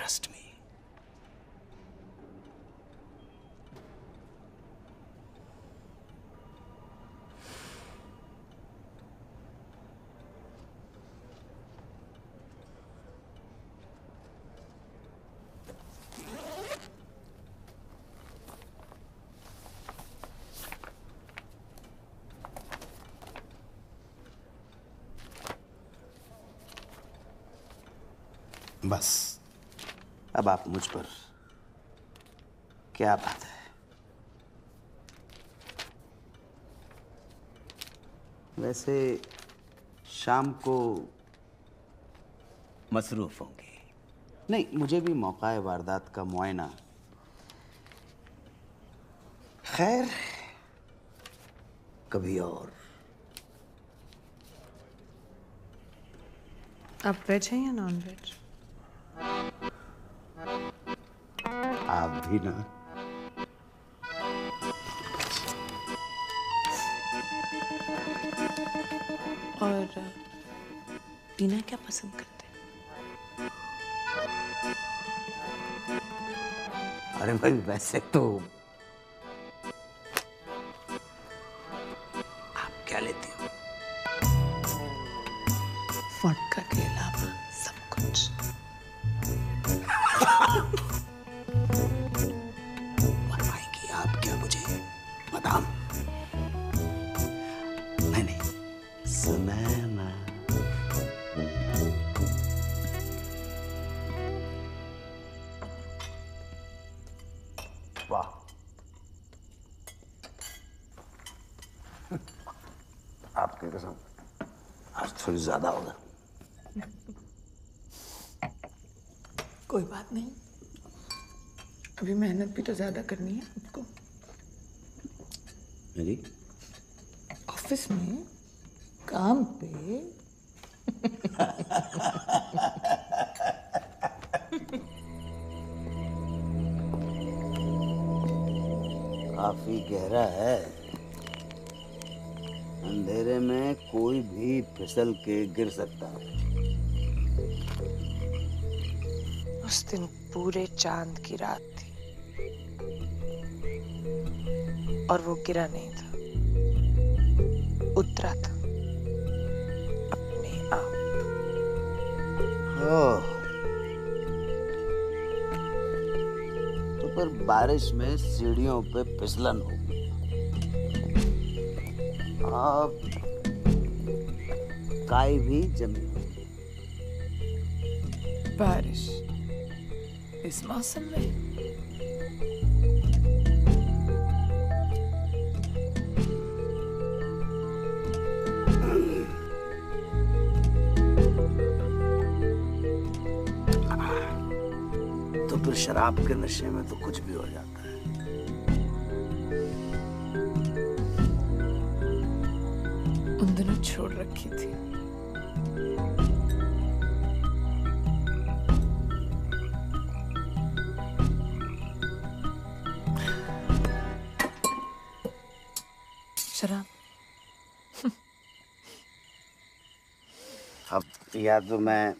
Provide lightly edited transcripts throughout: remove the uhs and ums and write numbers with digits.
trust me. बस अब आप मुझ पर क्या बात है। वैसे शाम को मसरूफ होंगे। नहीं, मुझे भी मौका है वारदात का मुआयना। खैर कभी और। आप वेज हैं या नॉन वेज? आप भी ना। और टीना क्या पसंद करते हैं? अरे भाई वैसे तो आप क्या लेती हो? वोडका के अलावा सब कुछ। बनवाएंगी आप क्या मुझे बादाम? नहीं, समय ना। वाह, आपकी कसम आज थोड़ी ज्यादा होगा। कोई बात नहीं, अभी मेहनत भी तो ज्यादा करनी है आपको। जी ऑफिस में काम पे काफी गहरा है। अंधेरे में कोई भी फिसल के गिर सकता है। उस दिन पूरे चांद की रात थी और वो गिरा नहीं था, उतरा था अपने आप। ओह, तो फिर बारिश में सीढ़ियों पे फिसलन होगी। अब काई भी जमी होगी। बारिश इस मौसम में? तो फिर शराब के नशे में तो कुछ भी हो जाता है। उन दिनों छोड़ रखी थी। शराब। अब या तो मैं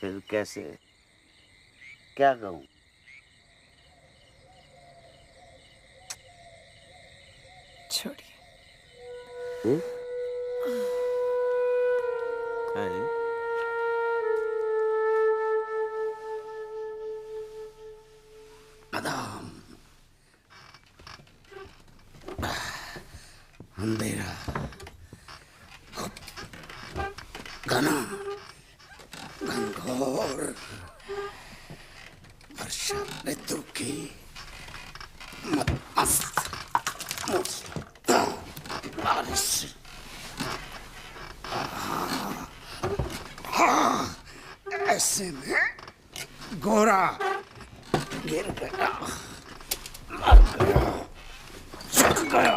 फिर कैसे क्या कहूँ? छोड़िए। बादाम, अंधेरा, घना, घनघोर, वर्षा ऋतु की मस्त बारिश। ऐसे में गोरा गिर गया, मर गया, झुक गया।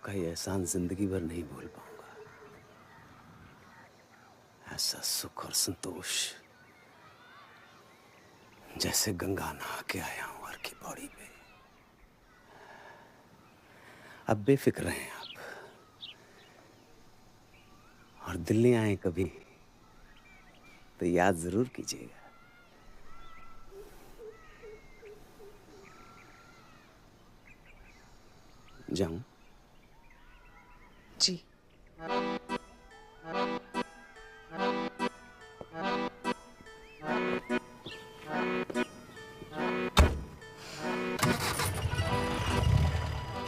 आपका ये एहसान जिंदगी भर नहीं भूल पाऊंगा। ऐसा सुख और संतोष जैसे गंगा नहा के आया हूं हर की पौड़ी पे। अब बेफिक्र रहें आप, और दिल्ली आए कभी तो याद जरूर कीजिएगा। जाऊं? जी।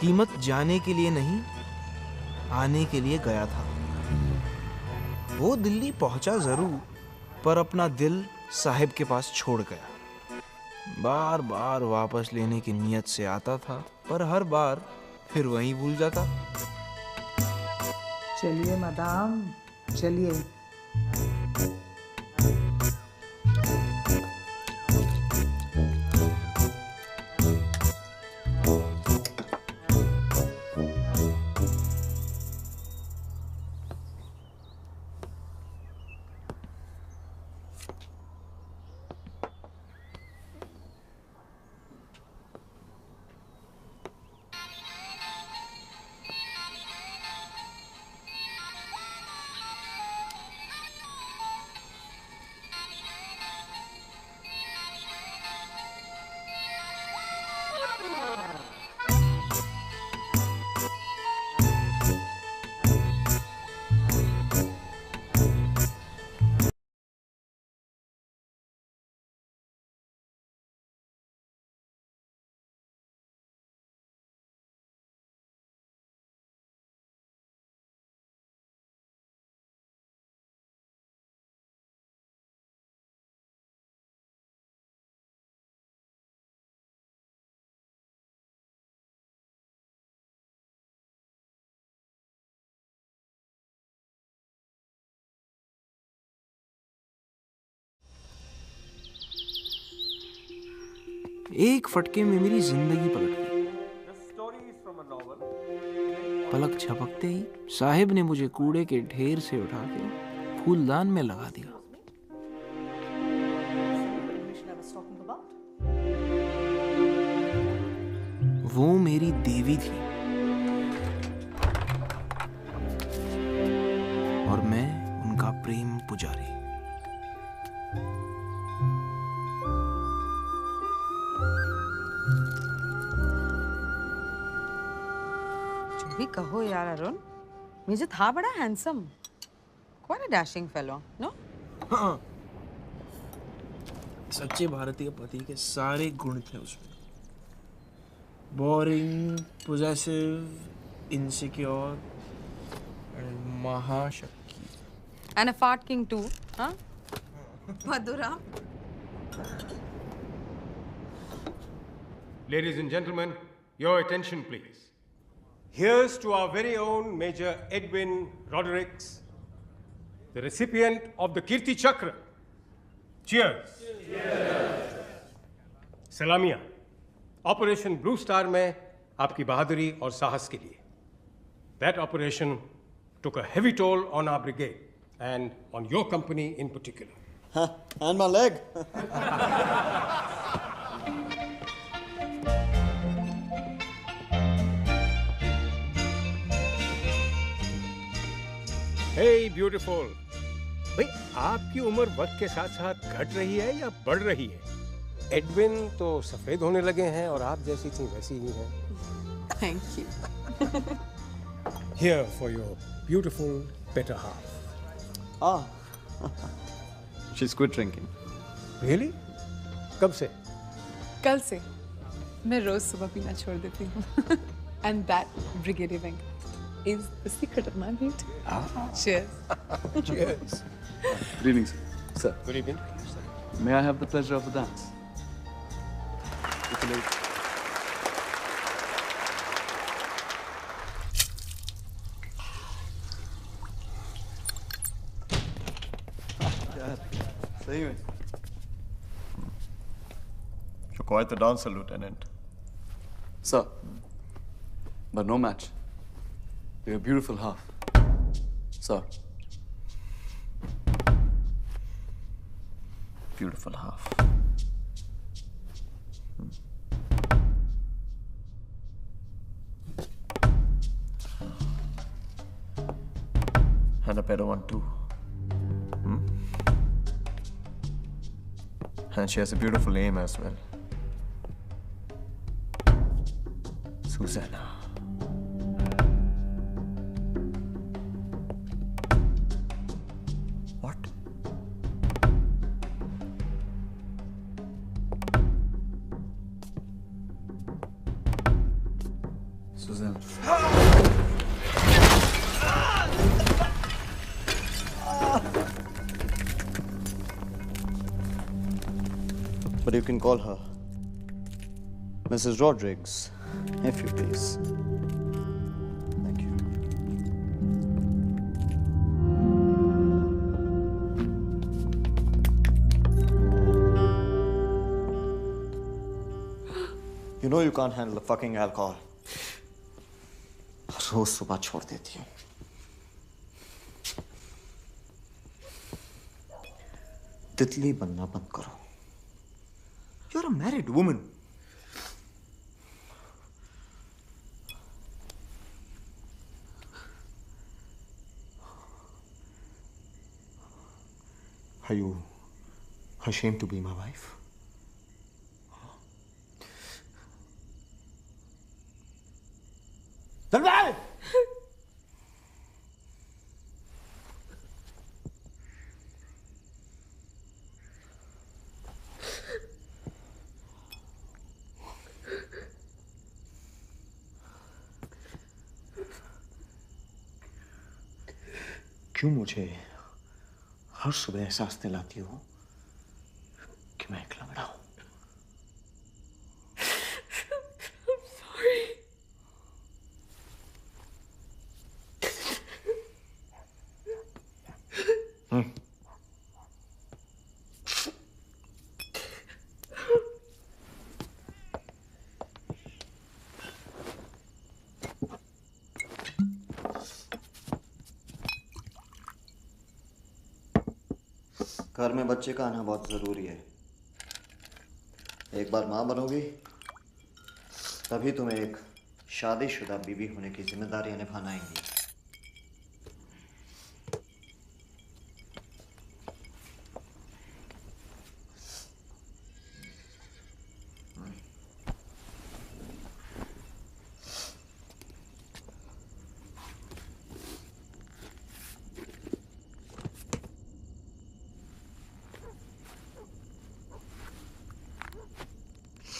कीमत जाने के लिए नहीं, आने के लिए गया था। वो दिल्ली पहुंचा जरूर, पर अपना दिल साहिब के पास छोड़ गया। बार बार वापस लेने की नीयत से आता था, पर हर बार फिर वहीं भूल जाता। चलिए मैडम, चलिए। एक फटके में मेरी जिंदगी पलट गई। पलक झपकते ही साहिब ने मुझे कूड़े के ढेर से उठा के फूलदान में लगा दिया। वो मेरी देवी थी और मैं उनका प्रेम पुजारी। भी कहो यार अरुण, मुझे था बड़ा handsome, quite a dashing fellow, no? हाँ, सच्चे भारतीय पति के सारे गुण थे उसमें। बोरिंग, पोजेसिव, इनसिक्योर एंड महाशक्ति। And a fat king to, हाँ? मधुरा। Ladies and gentlemen, your attention please. Here's to our very own Major Edwin Rodericks, the recipient of the Kirti Chakra. Cheers. Cheers. Salamia. Operation Blue Star में आपकी बहादुरी और साहस के लिए. That operation took a heavy toll on our brigade and on your company in particular. And my leg. Hey beautiful. भाई आपकी उम्र वक्त के साथ साथ घट रही है या बढ़ रही है? एडविन तो सफेद होने लगे हैं और आप जैसी थी वैसी ही हैं। Thank you. Here for your beautiful better half. Ah. She's quit drinking. Really? कब से? कल से मैं रोज सुबह पीना छोड़ देती हूँ। And that brigadier Venk is the secret of my beauty. Cheers. Cheers. Good evening, sir. Good evening. May I have the pleasure of a dance? सही में. You're quite the dancer, Lieutenant. Sir, but no match. You're a beautiful half. Sir. Beautiful half. And a better one too. And she has a beautiful name as well. Susanna. What? Susanna. But you can call her Mrs. Rodriguez, if you please. Thank you. You know you can't handle the fucking alcohol. रोज सुबह छोड़ देती हूँ. तितली बनना बंद करो. You're a married woman. Are you ashamed to be my wife? Then why? क्यों मुझे हर सुबह एहसास दिलाती हो कि मैं एक लंगड़ा हूं? घर में बच्चे का आना बहुत जरूरी है. एक बार माँ बनोगी तभी तुम्हें एक शादीशुदा बीवी होने की जिम्मेदारियां निभाना आएंगी.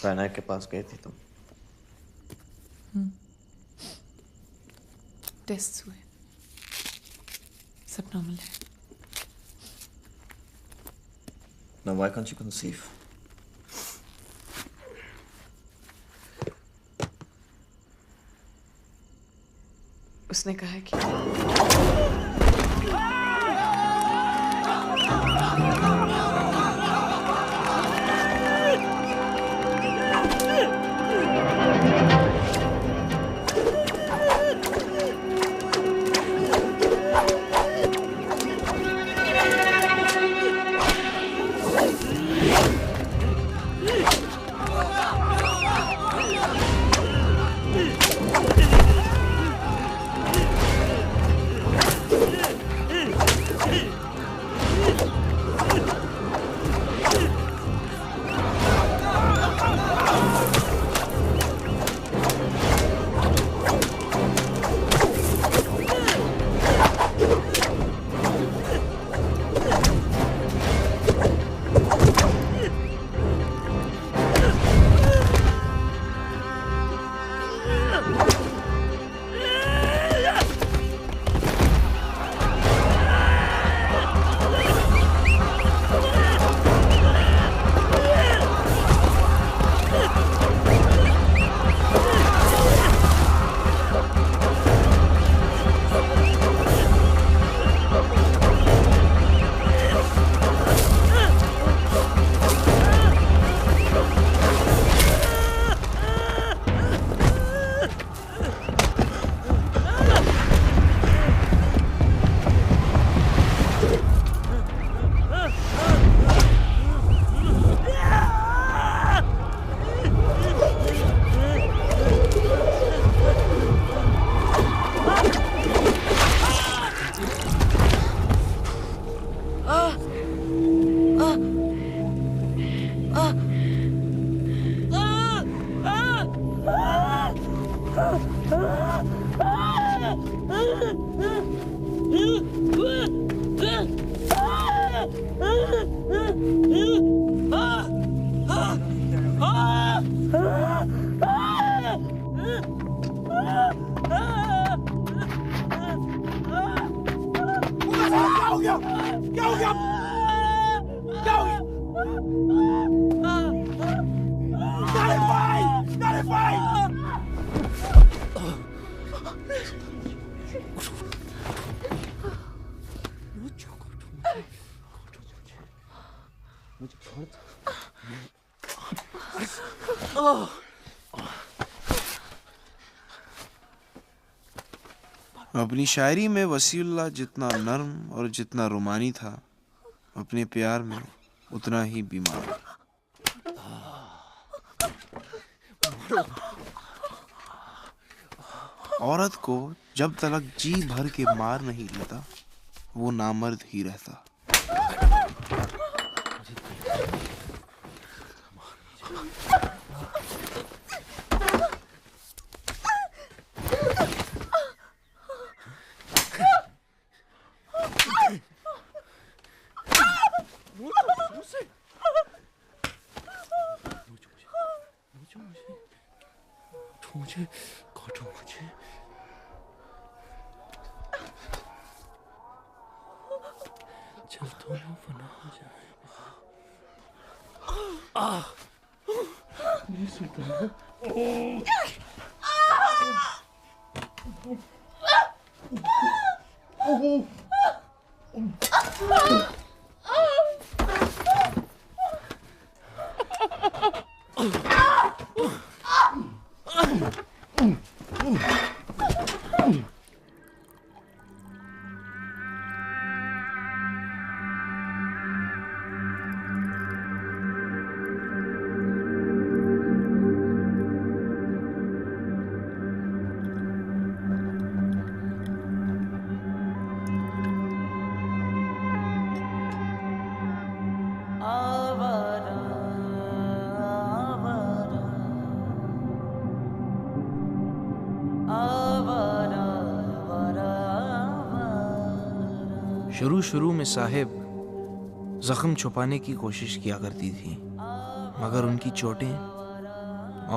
पैनाक के पास गए थे तुम? टेस्ट हुए, सब नॉर्मल है. Now why can't you conceive? उसने कहा कि अपनी शायरी में वसीउल्लाह जितना नर्म और जितना रोमानी था, अपने प्यार में उतना ही बीमार। औरत को जब तक जी भर के मार नहीं लेता, वो नामर्द ही रहता। मुझे काटो मुझे। चल दोनों फना हो जाए। नहीं सुनता। शुरू में साहिब जख्म छुपाने की कोशिश किया करती थी, मगर उनकी चोटें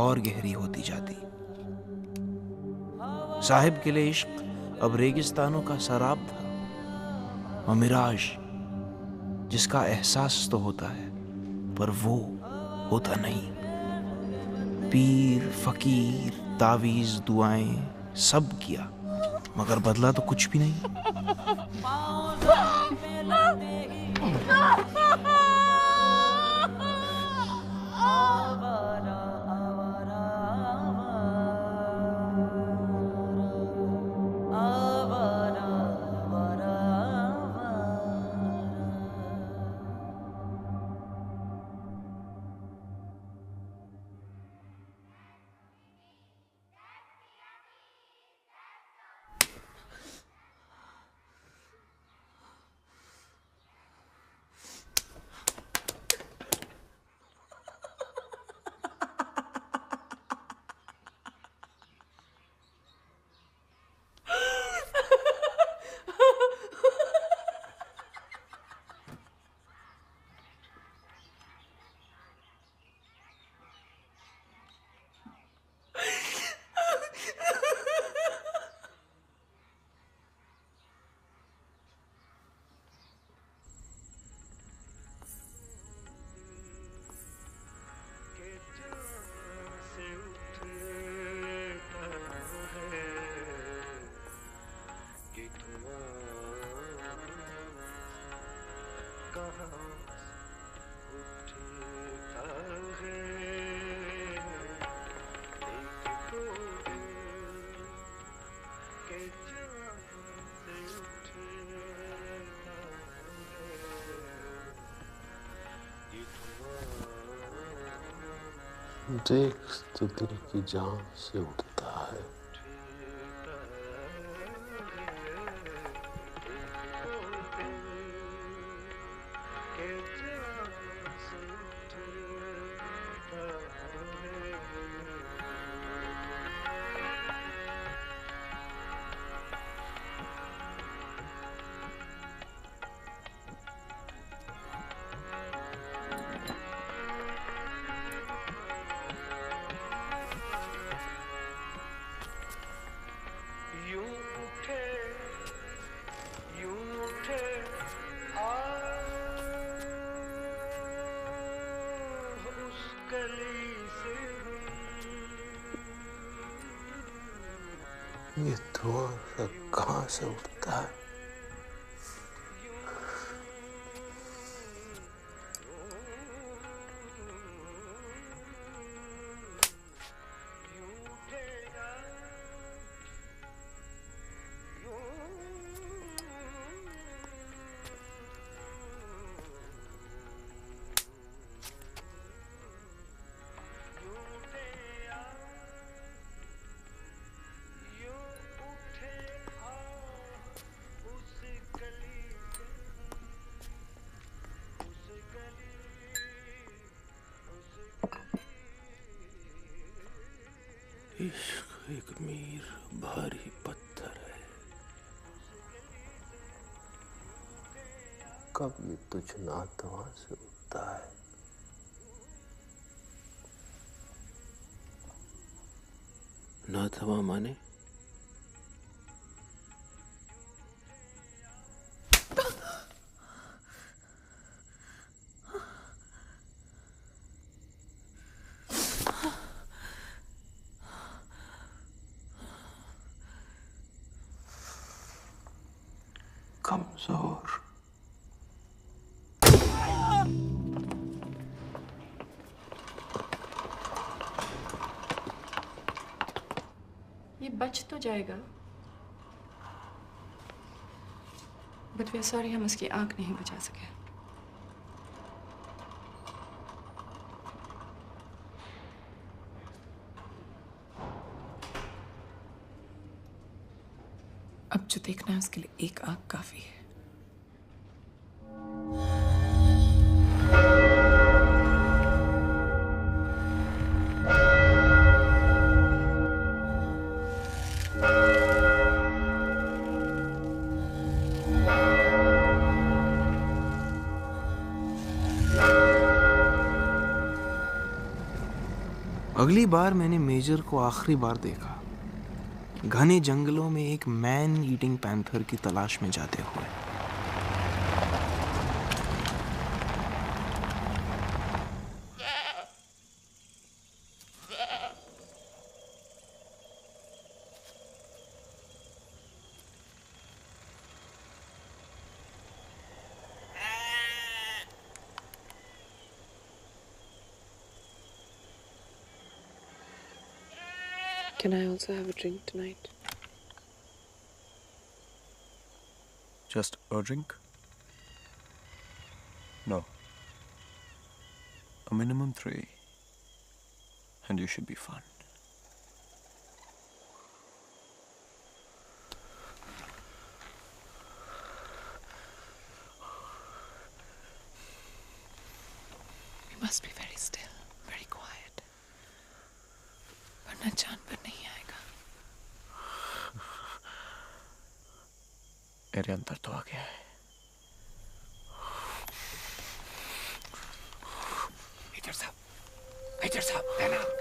और गहरी होती जाती। साहिब के लिए इश्क अब रेगिस्तानों का सराब था और मिराज जिसका एहसास तो होता है पर वो होता नहीं। पीर, फकीर, तावीज, दुआएं सब किया, मगर बदला तो कुछ भी नहीं। देख तो दिल की जान से उठता है। ये धुआं सब कहाँ से उठता है? इश्क एक मीर भारी पत्थर है, कब ये तुझ नातवा से उठता है? नातवा माने? कमजोर। ये बच तो जाएगा, बट वे सॉरी हम उसकी आंख नहीं बचा सके। अब जो देखना है उसके लिए एक आंख काफी है। अगली बार मैंने मेजर को आखिरी बार देखा घने जंगलों में एक मैन ईटिंग पैंथर की तलाश में जाते हुए। Can I also have a drink tonight? Just a drink? No. A minimum 3. And you should be fine. We must be very still, very quiet. वरना जानवर नहीं आएगा। मेरे अंदर तो आ गया है। मेजर साहब, तैनात।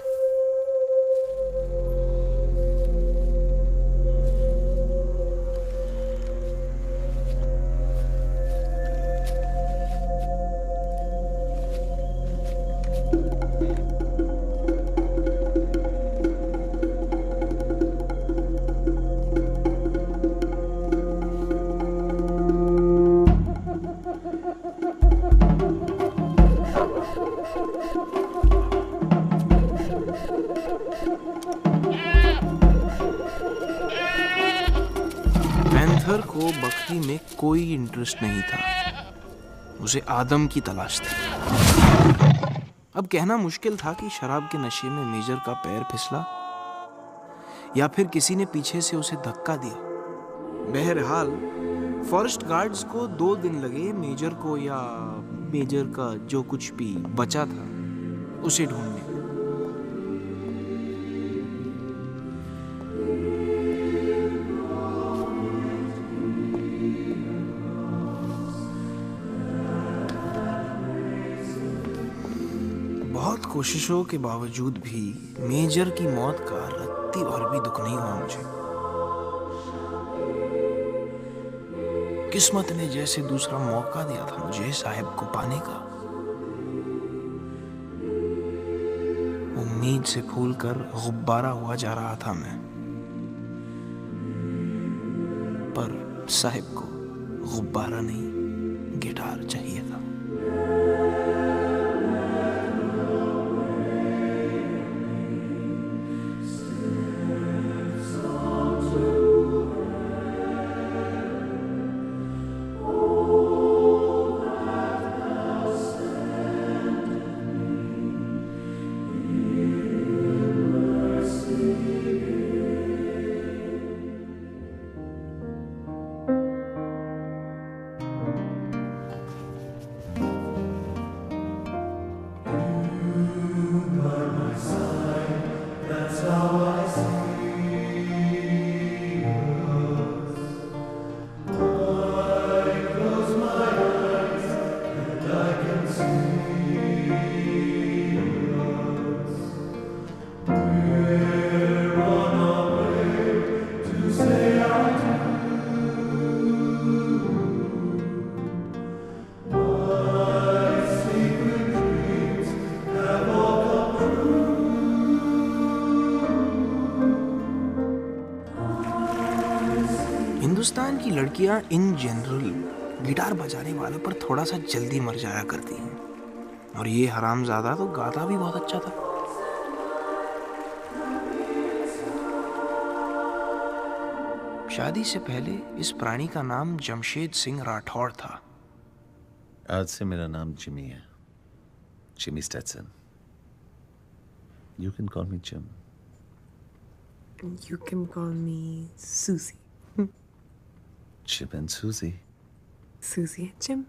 पैंथर को बकरी में कोई इंटरेस्ट नहीं था, उसे आदम की तलाश थी। अब कहना मुश्किल था कि शराब के नशे में मेजर का पैर फिसला या फिर किसी ने पीछे से उसे धक्का दिया। बहरहाल फॉरेस्ट गार्ड्स को 2 दिन लगे मेजर को या मेजर का जो कुछ भी बचा था उसे ढूंढने। बहुत कोशिशों के बावजूद भी मेजर की मौत का रत्ती भर भी दुख नहीं हुआ मुझे। किस्मत ने जैसे दूसरा मौका दिया था मुझे साहिब को पाने का। उम्मीद से फूल कर गुब्बारा हुआ जा रहा था मैं। पर साहिब को गुब्बारा नहीं, गिटार चाहिए था। हिंदुस्तान की लड़कियां इन जनरल गिटार बजाने वालों पर थोड़ा सा जल्दी मर जाया करती हैं, और ये हरामजादा तो गाता भी बहुत अच्छा था। शादी से पहले इस प्राणी का नाम जमशेद सिंह राठौड़ था। आज से मेरा नाम जिमी है, Jimmy Stetson. You can call me Jim. You can call me Susie. Jim and Susie. Susie and Jim.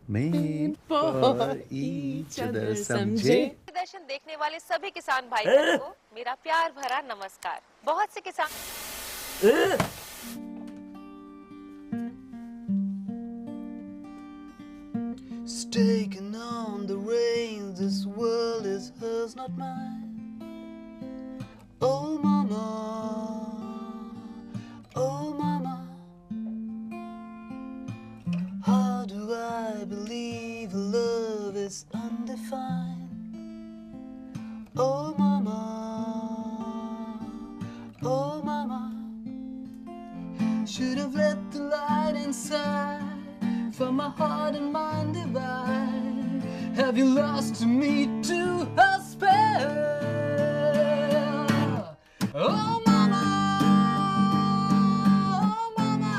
Made for each other, समझे? दर्शन देखने वाले सभी किसान भाइयों को मेरा प्यार भरा नमस्कार। बहुत से किसान Taking on the reins, this world is hers, not mine. Oh mama, oh mama, how do I believe love is undefined? Oh mama, oh mama, should have let the light inside for my heart and mind divide. Have you lost me to her spell? Oh mama, oh mama,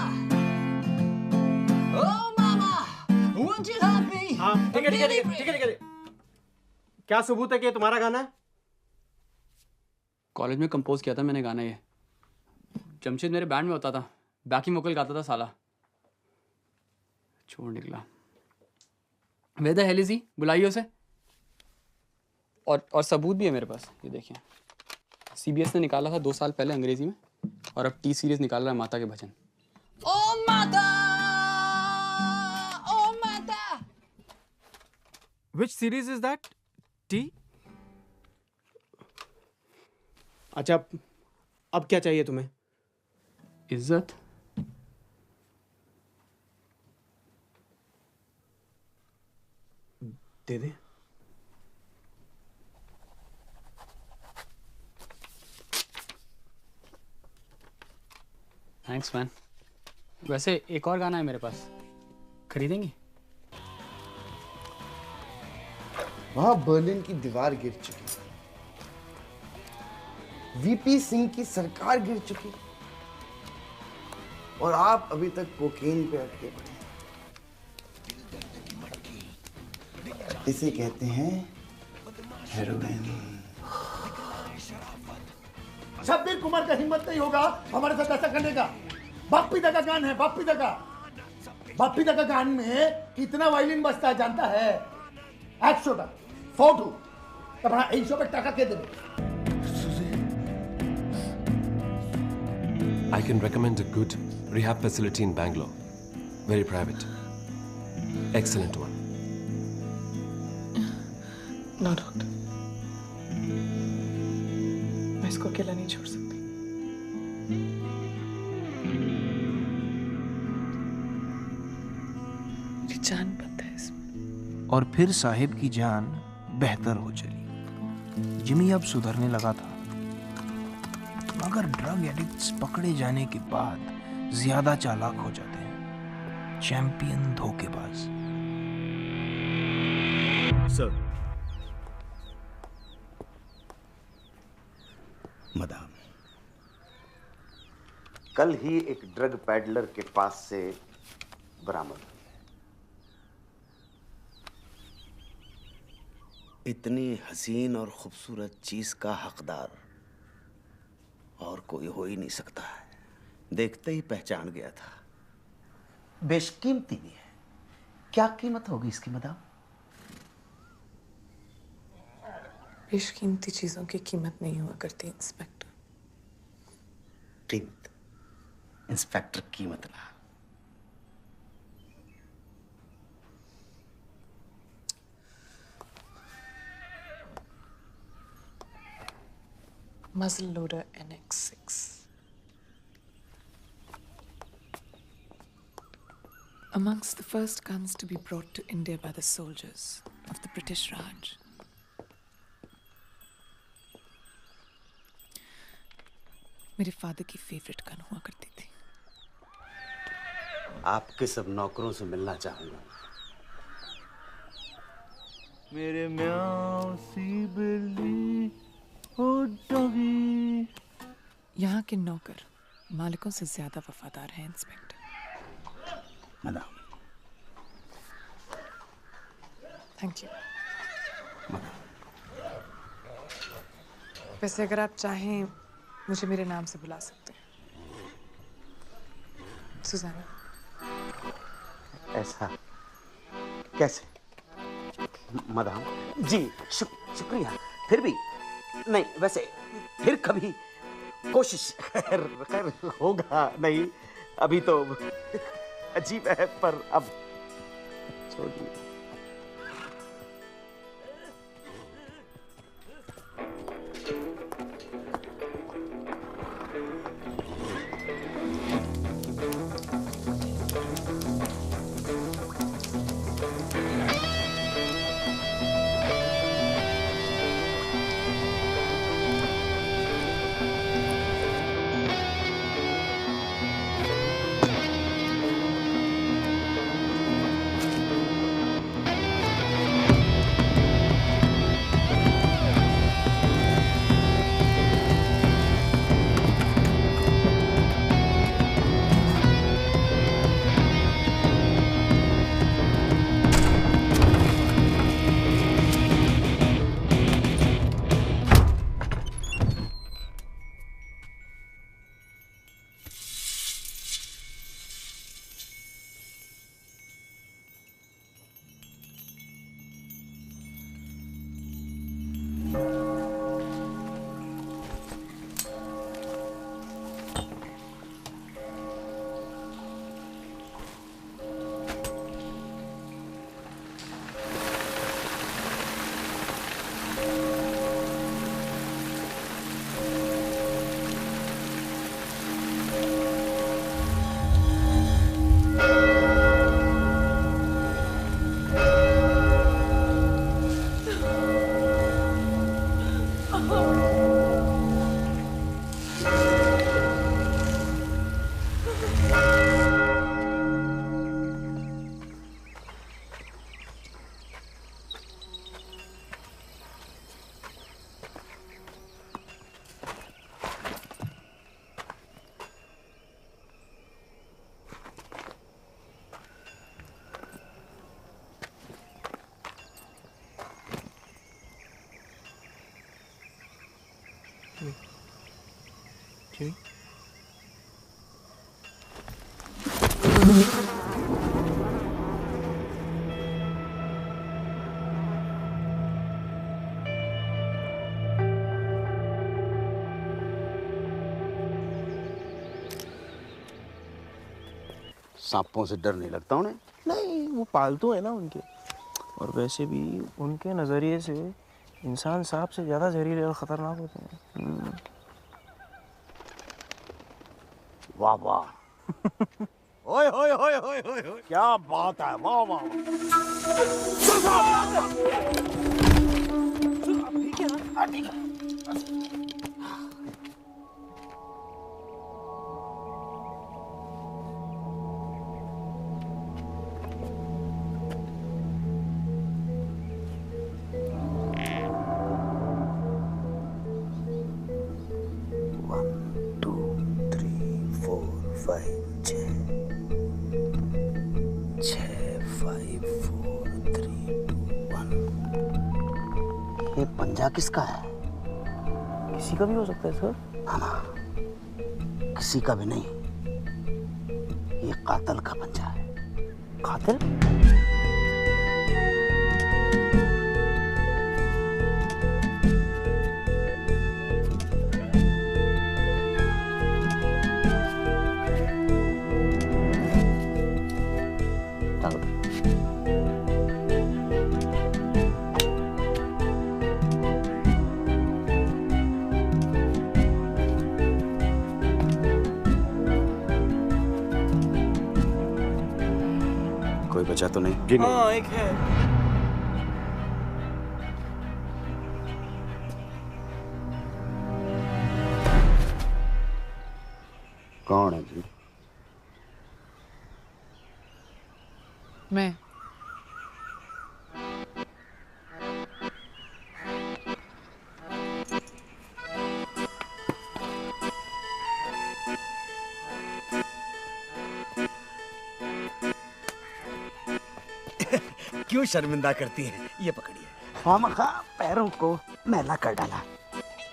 oh mama, won't you help me? हाँ ठीक है। क्या सबूत है कि ये तुम्हारा गाना है? कॉलेज में कंपोज किया था मैंने गाना ये। जमशेद मेरे बैंड में होता था, बैकिंग वोकल गाता था साला। छोड़ निकला। Where the hell is he? बुलाइए उसे। और सबूत भी है मेरे पास, ये देखिए। CBS ने निकाला था 2 साल पहले अंग्रेजी में, और अब T सीरीज निकाल रहा है माता के भजन। Oh mata, oh mata. Which series is that? T? अच्छा, अब क्या चाहिए तुम्हें? इज्जत। दे दे। Thanks man. वैसे एक और गाना है मेरे पास, खरीदेंगे? वहां बर्लिन की दीवार गिर चुकी, वीपी सिंह की सरकार गिर चुकी, और आप अभी तक कोकेन पे अटके पड़े। इसे कहते हैं हेरोइन। शब्बीर कुमार का हिम्मत नहीं होगा हमारे साथ ऐसा करने का। बाप्पीदा का गान है, बाप्पीदा का गान में कितना वायलिन बजता है जानता है? 100 का 100 तब हाँ 100 पे टाका के देवे। I can recommend a good rehab facility in Bangalore. Very private. Excellent one. No, doctor, मैं इसको अकेला नहीं छोड़ सकती। मेरी जान बंद है इसमें। और फिर साहिब की जान बेहतर हो चली। जिमी अब सुधरने लगा था, मगर ड्रग एडिक्ट्स पकड़े जाने के बाद ज्यादा चालाक हो जाते हैं। चैंपियन धोखेबाज। सर, मदाम, कल ही एक ड्रग पैडलर के पास से बरामद हुई। इतनी हसीन और खूबसूरत चीज का हकदार और कोई हो ही नहीं सकता है। देखते ही पहचान गया था। बेशकीमती भी है। क्या कीमत होगी इसकी मदाम? बेशकीमती चीजों की कीमत नहीं हुआ करती इंस्पेक्टर। कीमत? इंस्पेक्टर कीमत ना। Muzzle loader NX6. Amongst the first guns to be brought to India by the soldiers of the British Raj. मेरे फादर की फेवरेट गन हुआ करती थी। आपके सब नौकरों से मिलना चाहूंगा। मेरे म्याऊं सी बिल्ली ओ डॉगी। यहाँ के नौकर मालिकों से ज्यादा वफादार हैं इंस्पेक्टर। मदाम। Thank you. वैसे अगर आप चाहें मुझे मेरे नाम से बुला सकते हैं। सुजाना। ऐसा कैसे? मदाम जी शुक्रिया। फिर भी नहीं, वैसे फिर कभी कोशिश खैर होगा नहीं। अभी तो अजीब है, पर अब छोड़िए। जी सांपों से डर नहीं लगता उन्हें? नहीं, वो पालतू है ना उनके। और वैसे भी उनके नज़रिए से इंसान सांप से ज़्यादा जहरीले और ख़तरनाक होते हैं। वाह वाह। ओए होए होए होए होए होए, क्या बात है, वाह वाह। 5 4 3 2 1। ये पंजा किसका है? किसी का भी हो सकता है सर। ना ना, किसी का भी नहीं, ये कातिल का पंजा है। कातिल? कोई बचा तो नहीं? हाँ, एक है। कौन है जी? मैं। क्यों शर्मिंदा करती है? ये पकड़िए। खामखा पैरों को मैला कर डाला।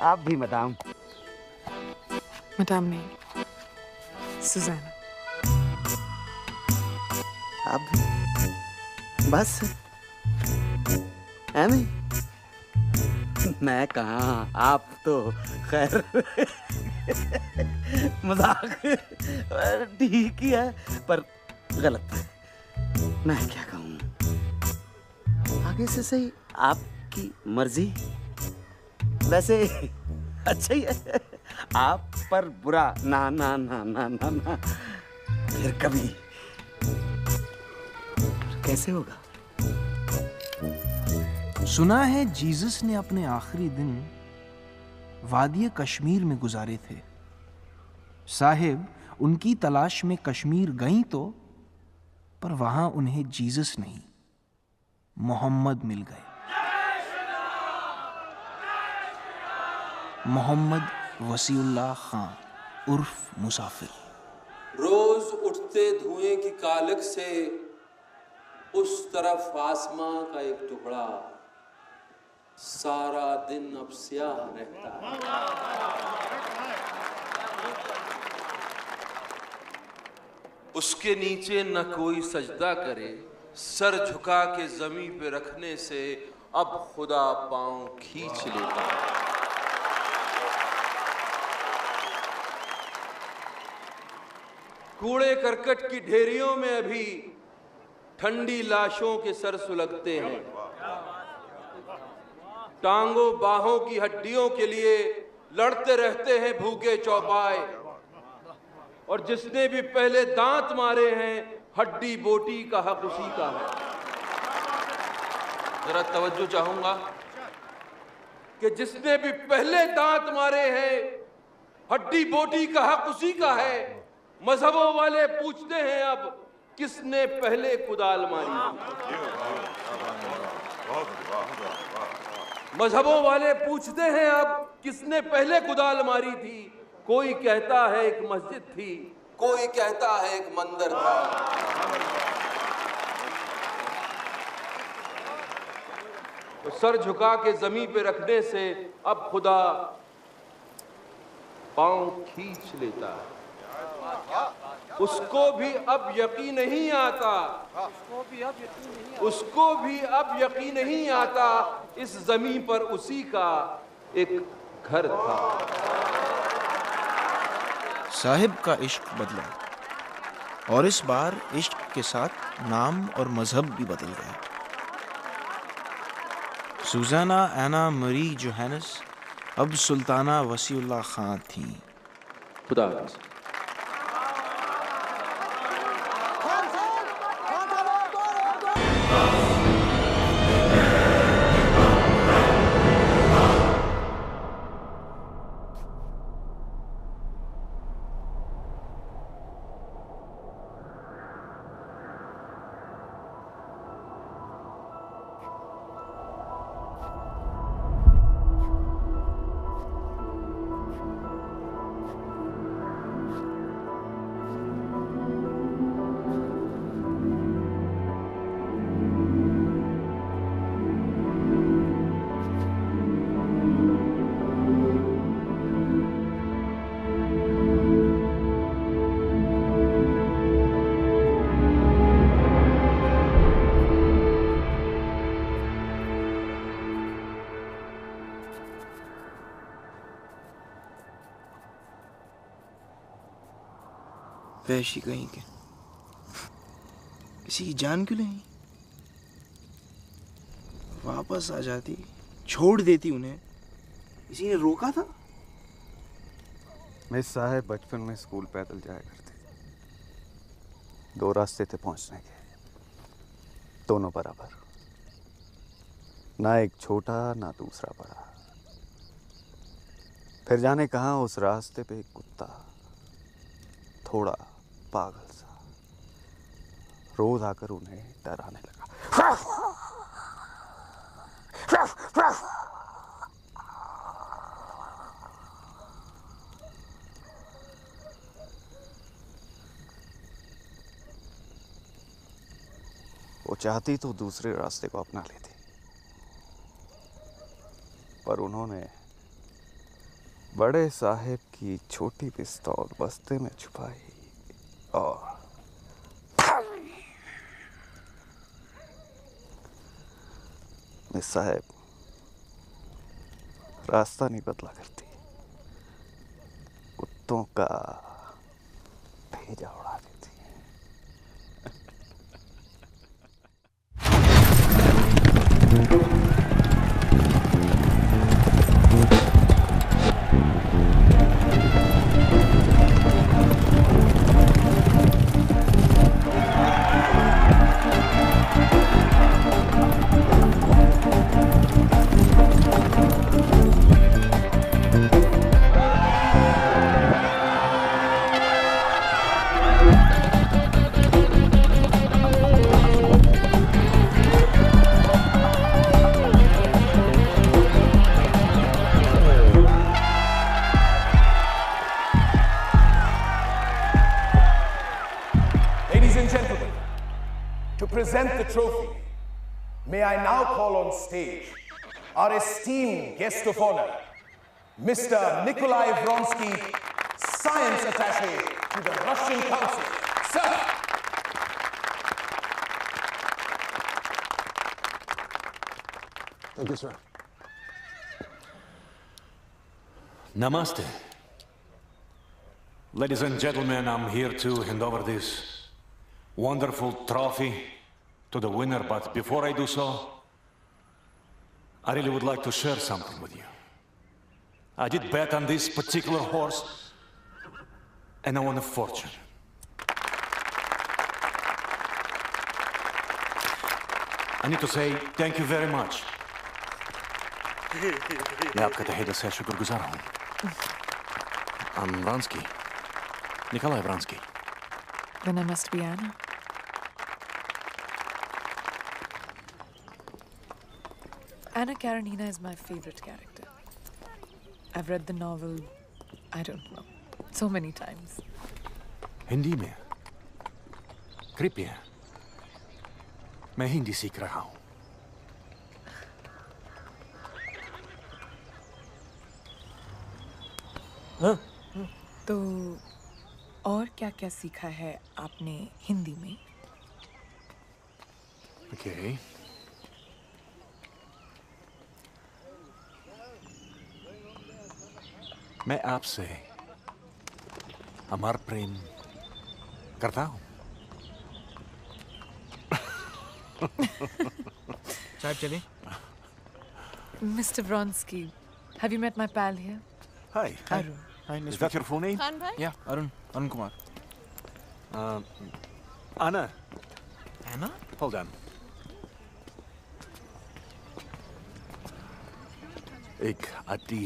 आप भी मैडम। मैडम नहीं, सुजाना। आप भी? बस एमी? मैं कहाँ, आप तो खैर मजाक ठीक ही है, पर गलत है। मैं क्या कहूँ, आगे से सही आपकी मर्जी। वैसे अच्छा ही है, आप पर बुरा ना ना ना ना ना ना फिर कभी कैसे होगा? सुना है जीसस ने अपने आखिरी दिन वादी कश्मीर में गुजारे थे। साहिब उनकी तलाश में कश्मीर गईं तो, पर वहां उन्हें जीसस नहीं, मोहम्मद मिल गए। मोहम्मद वसीउल्लाह खान उर्फ मुसाफिर। रोज उठते धुएं की कालक से उस तरफ आसमां का एक टुकड़ा सारा दिन अब स्याह रहता है। उसके नीचे न कोई सजदा करे, सर झुका के जमीन पे रखने से अब खुदा पांव खींच लेता है। कूड़े करकट की ढेरियों में अभी ठंडी लाशों के सर सुलगते हैं। टांगों बाहों की हड्डियों के लिए लड़ते रहते हैं भूखे चौपाए, और जिसने भी पहले दांत मारे हैं हड्डी बोटी का हक उसी का है। जरा तवज्जो चाहूंगा कि जिसने भी पहले दांत मारे हैं हड्डी बोटी का हक उसी का है। मजहबों वाले पूछते हैं अब किसने पहले कुदाल मारी? मजहबों वाले पूछते हैं अब किसने पहले कुदाल मारी थी? कोई कहता है एक मस्जिद थी, कोई कहता है एक मंदिर था। तो सर झुका के जमीन पे रखने से अब खुदा पांव खींच लेता है। उसको भी अब यकीन नहीं आता, उसको भी अब यकीन नहीं आता इस जमीन पर उसी का एक घर था। साहिब का इश्क बदला, और इस बार इश्क के साथ नाम और मजहब भी बदल गए। सुजाना एना मरी जोहानस अब सुल्ताना वसीउल्लाह खान थी। खुदा हाफिज़। वैशी कहीं के, किसी की जान क्यों नहीं? वापस आ जाती, छोड़ देती उन्हें, किसी ने रोका था? मिस साहब बचपन में स्कूल पैदल जाया करते थे। 2 रास्ते थे पहुंचने के, दोनों बराबर, ना एक छोटा ना दूसरा बड़ा। फिर जाने कहां उस रास्ते पे एक कुत्ता, थोड़ा पागल सा, रोज आकर उन्हें डराने लगा। वो चाहती तो दूसरे रास्ते को अपना लेती, पर उन्होंने बड़े साहब की छोटी पिस्तौल बस्ते में छुपाई और मिस साहब रास्ता नहीं बदला करती, कुत्तों का भेजा उड़ा देती। Present the trophy. May I now call on stage our esteemed guest of honor, Mr. Nikolai Vronsky, Science Attaché to the Russian Council. Sir! Thank you, sir. Namaste. Ladies and gentlemen, I'm here to hand over this wonderful trophy to the winner, but before I do so, I really would like to share something with you. I did bet on this particular horse, and I won a fortune. I need to say thank you very much. मैं आपका तहे दिल से शुक्रगुजार हूँ. I'm Vronsky, Nikolai Vronsky. Then I must be Anna. Anna Karenina is my favorite character. I've read the novel, I don't know, so many times. Hindi में कृपया मैं हिंदी सीख रहा हूँ. तो और क्या-क्या सीखा है आपने हिंदी में? Okay. मैं आपसे अमर प्रेम करता हूँ. साहब चले. Mr. Vronsky, have you met my pal here? Hi. Arun. Hi, Is that your full name? Khan bhai? Yeah, Arun Kumar. Anna. Anna? Hold on. एक अति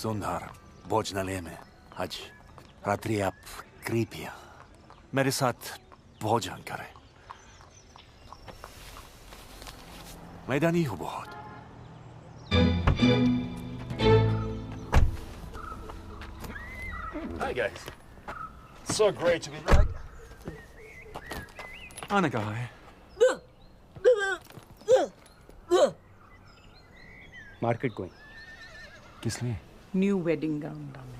सुंदर भोजनालय में आज रात्रि आप कृपया मेरे साथ भोजन करें. मैदानी हूँ बहुत. Hi guys. So great to be back. आने कहाँ है? Market going. किस लिए? New wedding gown डालने.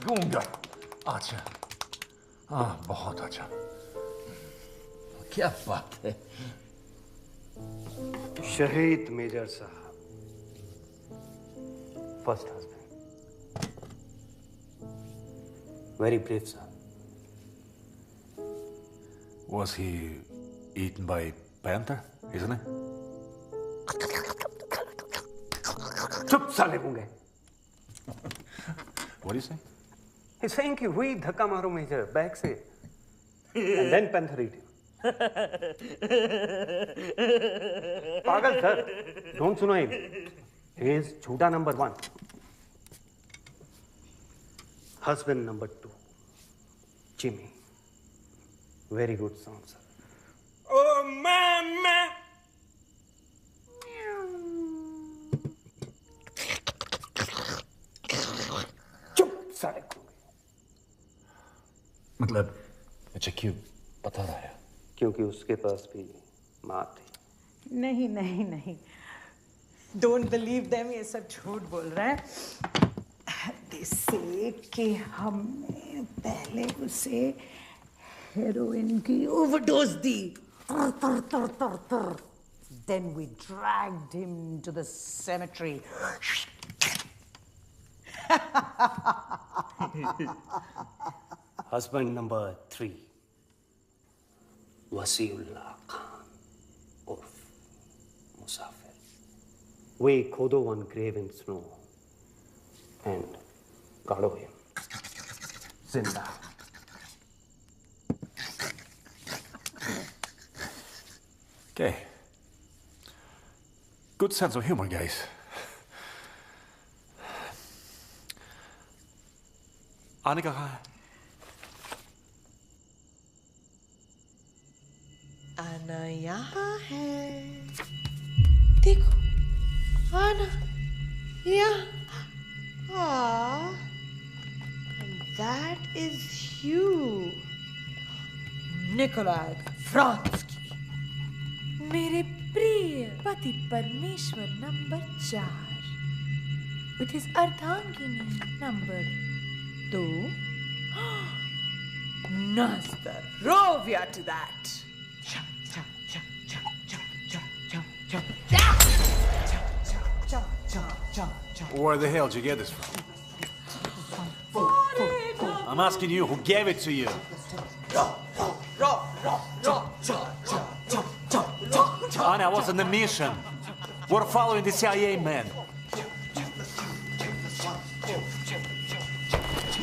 गूंगा. अच्छा. चाचा। क्या बात है। शहीद मेजर साहब, first husband, very brave sir. Was he eaten by panther, isn't it? चुप साले गूंगे। What do you say? He's saying कि वही धक्का मारो मेजर बैक से, and then panther eat him. पागल सर, don't सुनो him. He is झूठा number 1, husband number 2, Jimmy. Very good song, sir. Oh, mama! चुप साले गूंगे। मतलब अच्छा क्यों बता रहा है? क्योंकि उसके पास भी माँ थी। नहीं नहीं नहीं, डोंट बिलीव देम, ये सब झूठ बोल रहे हैं। They say कि हमने पहले उसे हेरोइन की overdose the. Then we dragged him to the cemetery. Husband number 3, Wasiullah Khan, Urf Musafir. We खोदो one grave in snow and गाड़ो him जिंदा। Okay. Good sense of humor, guys. आने का कहाँ है? आना यहाँ है, देखो आना यहाँ। And that is you, Nikolai Vronsky, मेरे प्रिय पति परमेश्वर नंबर 4, with his अर्धांगिनी number 2. Nastarovia to that. Where the hell did you get this from? I'm asking you, who gave it to you? Anna, I was on a mission. We're following the CIA man.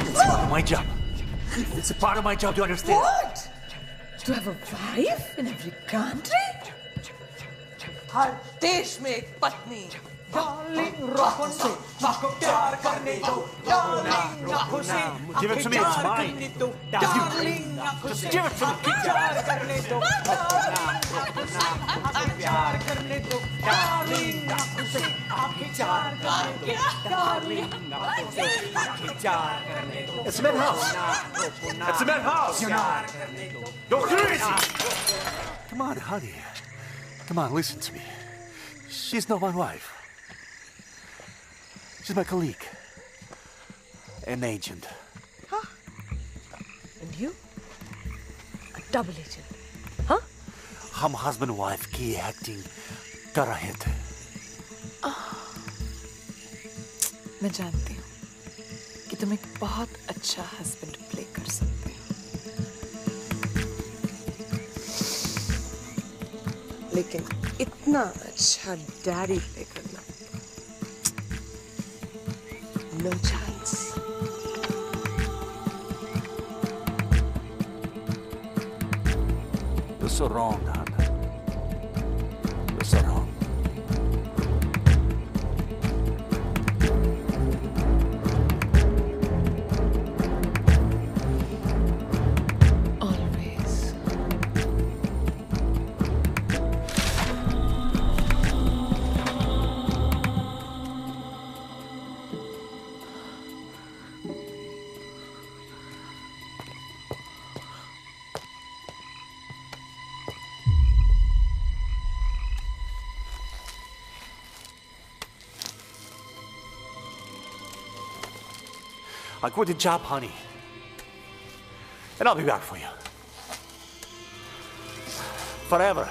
It's part of my job. It's a part of my job, do you understand? What? To have a wife in every country? हर देश में एक पत्नी। Darling, राहों से आपको प्यार करने दो। Darling, राहों से Give it to me, it's mine. Darling, राहों से Give it to me. प्यार करने दो। Darling, प्यार करने दो। Darling, राहों से आंखें प्यार करने दो। Darling, राहों से आंखें प्यार करने दो। It's a madhouse. It's a madhouse. You're crazy. Come on, honey. Come on, listen to me. She's not my wife. She's my colleague. An agent. Huh? And you? A double agent. Huh? हम husband wife की acting कर रहे थे. मैं जानती हूँ कि तुम एक बहुत अच्छा हस्बैंड प्ले कर सकते हो, लेकिन इतना अच्छा डैडी प्ले करना, no chance. You're so wrong, Nanda. You're so wrong. Always. I'll quit the job, honey. And I'll be back for you. forever.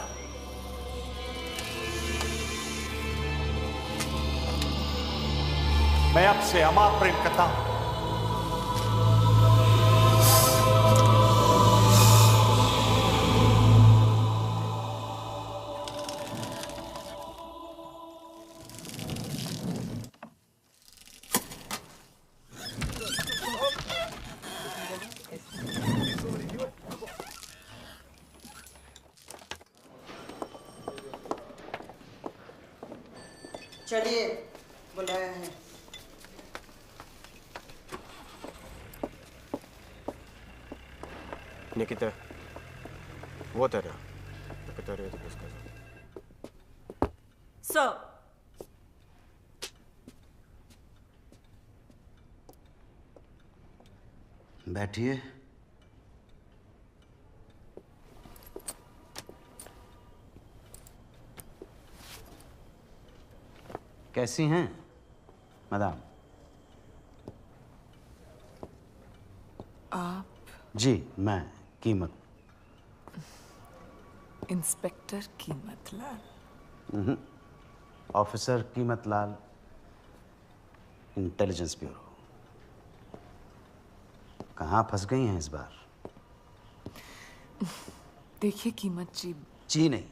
मैं आपसे अमाप प्रेम करता हूं। चलिए, बुलाया है। Nikita, вот это, которое я тебе сказал. Sir. बैठिए। कैसी हैं, मैडम? आप जी, मैं कीमत। इंस्पेक्टर कीमत लाल। ऑफिसर कीमत लाल, इंटेलिजेंस ब्यूरो। कहाँ फंस गई हैं इस बार? देखिए कीमत जी। जी नहीं,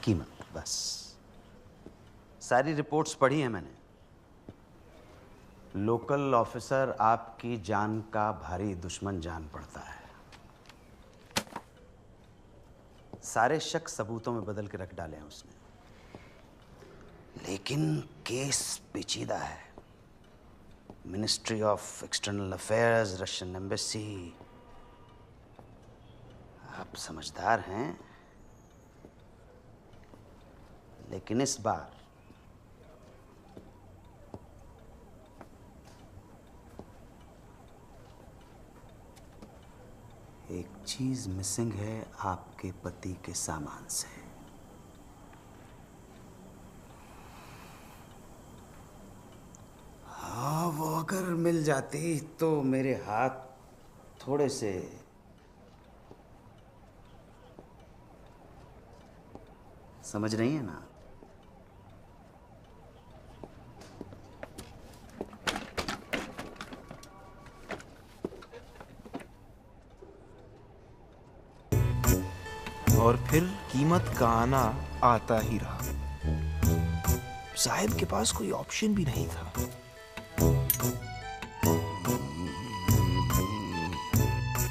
कीमत बस। सारी रिपोर्ट्स पढ़ी हैं मैंने। लोकल ऑफिसर आपकी जान का भारी दुश्मन जान पड़ता है। सारे शक सबूतों में बदल के रख डाले हैं उसने, लेकिन केस पेचीदा है। Ministry of external affairs, Russian embassy. आप समझदार हैं, लेकिन इस बार एक चीज मिसिंग है आपके पति के सामान से। हाँ, वो अगर मिल जाती तो मेरे हाथ थोड़े से समझ रही है ना? और फिर कीमत का आना आता ही रहा। साहिब के पास कोई ऑप्शन भी नहीं था।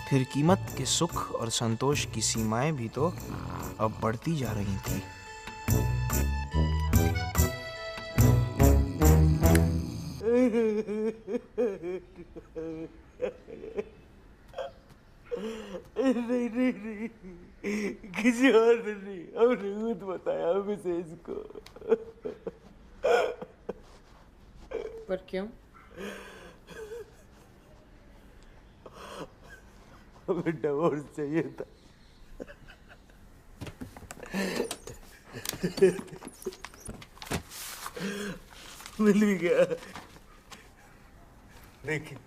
फिर कीमत के सुख और संतोष की सीमाएं भी तो अब बढ़ती जा रही थी। नहीं, किसी और ने नहीं, हमने खुद बताया हमें इसको। पर क्यों? हमें डिवोर्स चाहिए था। मिल भी गया, लेकिन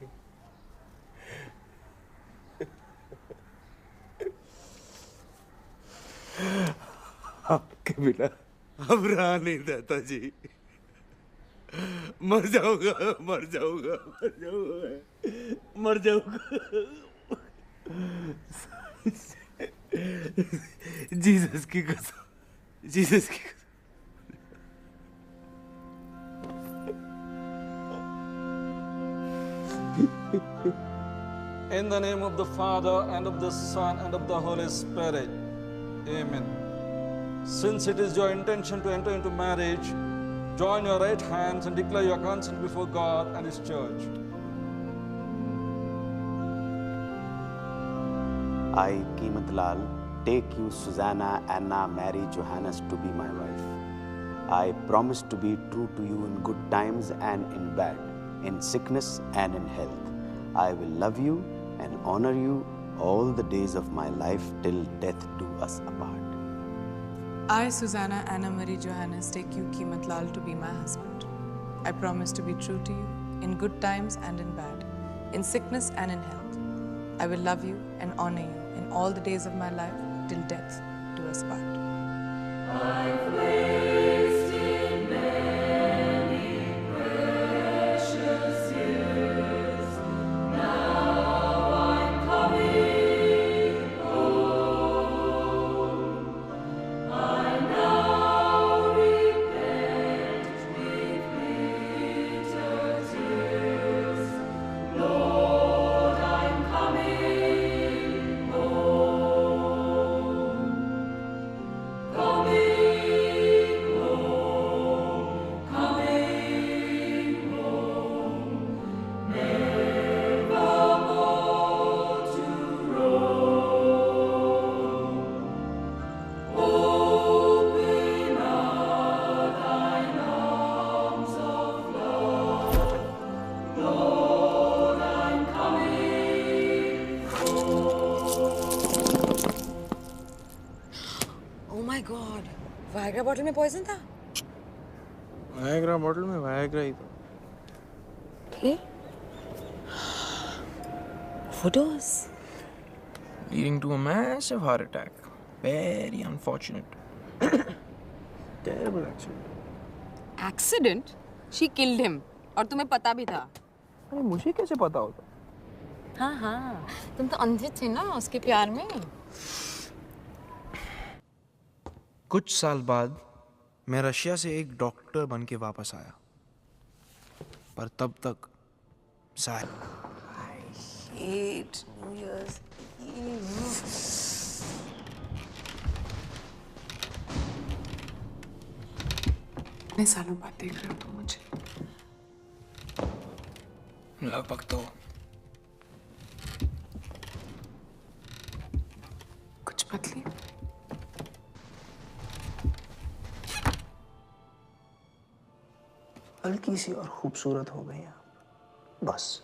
आपके बिना अब रहा नहीं जाता जी। मर जाऊंगा, मर जाऊंगा, मर जाऊंगा, मर जाऊंगा। जीसस की कसम, जीसस की कसम। In the name of the Father, and of the Son, and of the Holy Spirit. Amen. Since it is your intention to enter into marriage, join your right hands and declare your consent before God and His church. I, Keemat Lal, take you, Susanna Anna Mary Johannes, to be my wife. I promise to be true to you in good times and in bad, in sickness and in health. I will love you and honor you all the days of my life till death do us apart. I, Susanna Anna Marie Johannes, take you, Keemat Lal, to be my husband. I promise to be true to you in good times and in bad, in sickness and in health. I will love you and honor you in all the days of my life till death do was bad. Viagra bottle में poison था? Viagra bottle में Viagra ही था। Okay. Overdose. Leading to a massive heart attack. Very unfortunate. Terrible accident. Accident? She killed him. और तुम्हें पता भी था? अरे मुझे कैसे पता होता? हाँ हाँ, तुम तो अंधे थे ना उसके प्यार में। कुछ साल बाद मैं रशिया से एक डॉक्टर बन के वापस आया, पर तब तक Sahib. I hate New Year's Eve. कितने सालों बाद देख रहे हो तुम मुझे? लगभग तो। कुछ बदली? हल्की सी और खूबसूरत हो गई आप, बस।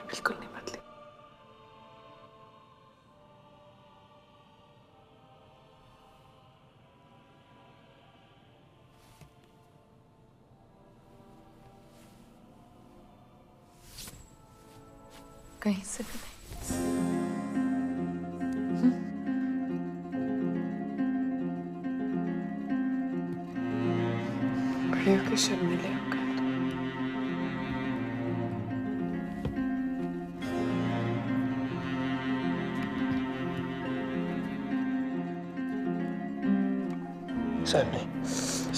बिल्कुल नहीं बदली। कहीं से भी बड़े होके शर्मीले हो गए। साहब नहीं,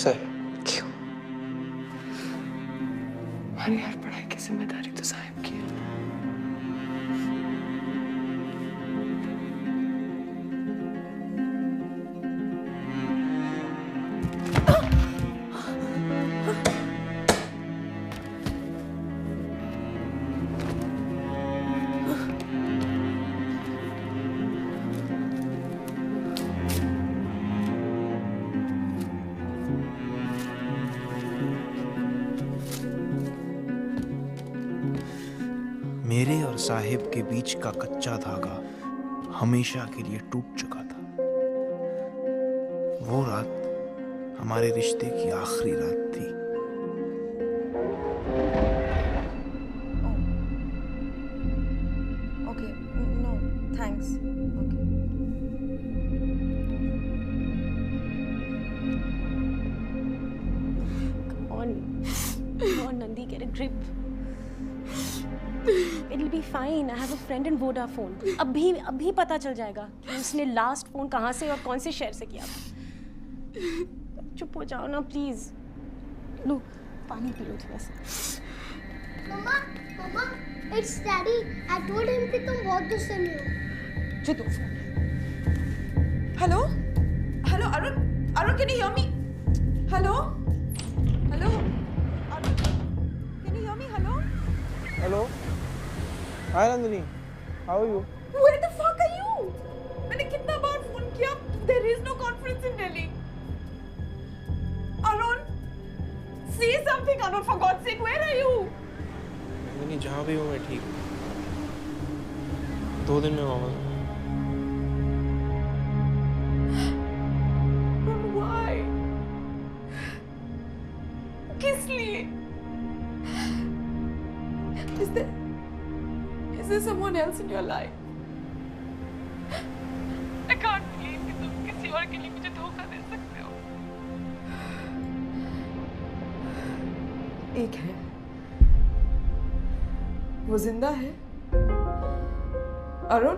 साहब। क्यों? हमारी हर पढ़ाई की जिम्मेदारी तो साहिब की है। मेरे और साहिब के बीच का कच्चा धागा हमेशा के लिए टूट चुका था। वो रात हमारे रिश्ते की आखिरी रात थी। Okay, no, thanks. Okay. Come on, Nandi, get a grip. It'll be fine. I have a friend in Vodafone. अभी पता चल जाएगा कि उसने लास्ट फोन कहाँ से और कौन से शहर से किया था। चुप हो जाओ ना प्लीज। लो पानी पी लो थोड़ा सा। मम्मा, मम्मा, it's Daddy. I told him कि तुम बहुत गुस्से में हो। जो दो phone. Hello, hello Arun, Arun can you hear me? Hello, hello, Arun, can you hear me? Hello. Hello. Hi Nandini, how are you? Where the fuck are you? मैंने कितना बार फोन किया? There is no conference in Delhi. Arun, say something, Arun, for God's sake, where are you? Nandini जहाँ भी हूँ मैं ठीक हूँ। 2 दिन में वापस। Why? there someone else in your life? I can't believe कि तुम किसी और के लिए मुझे धोखा दे सकते हो। एक है, वो जिंदा है। अरुण,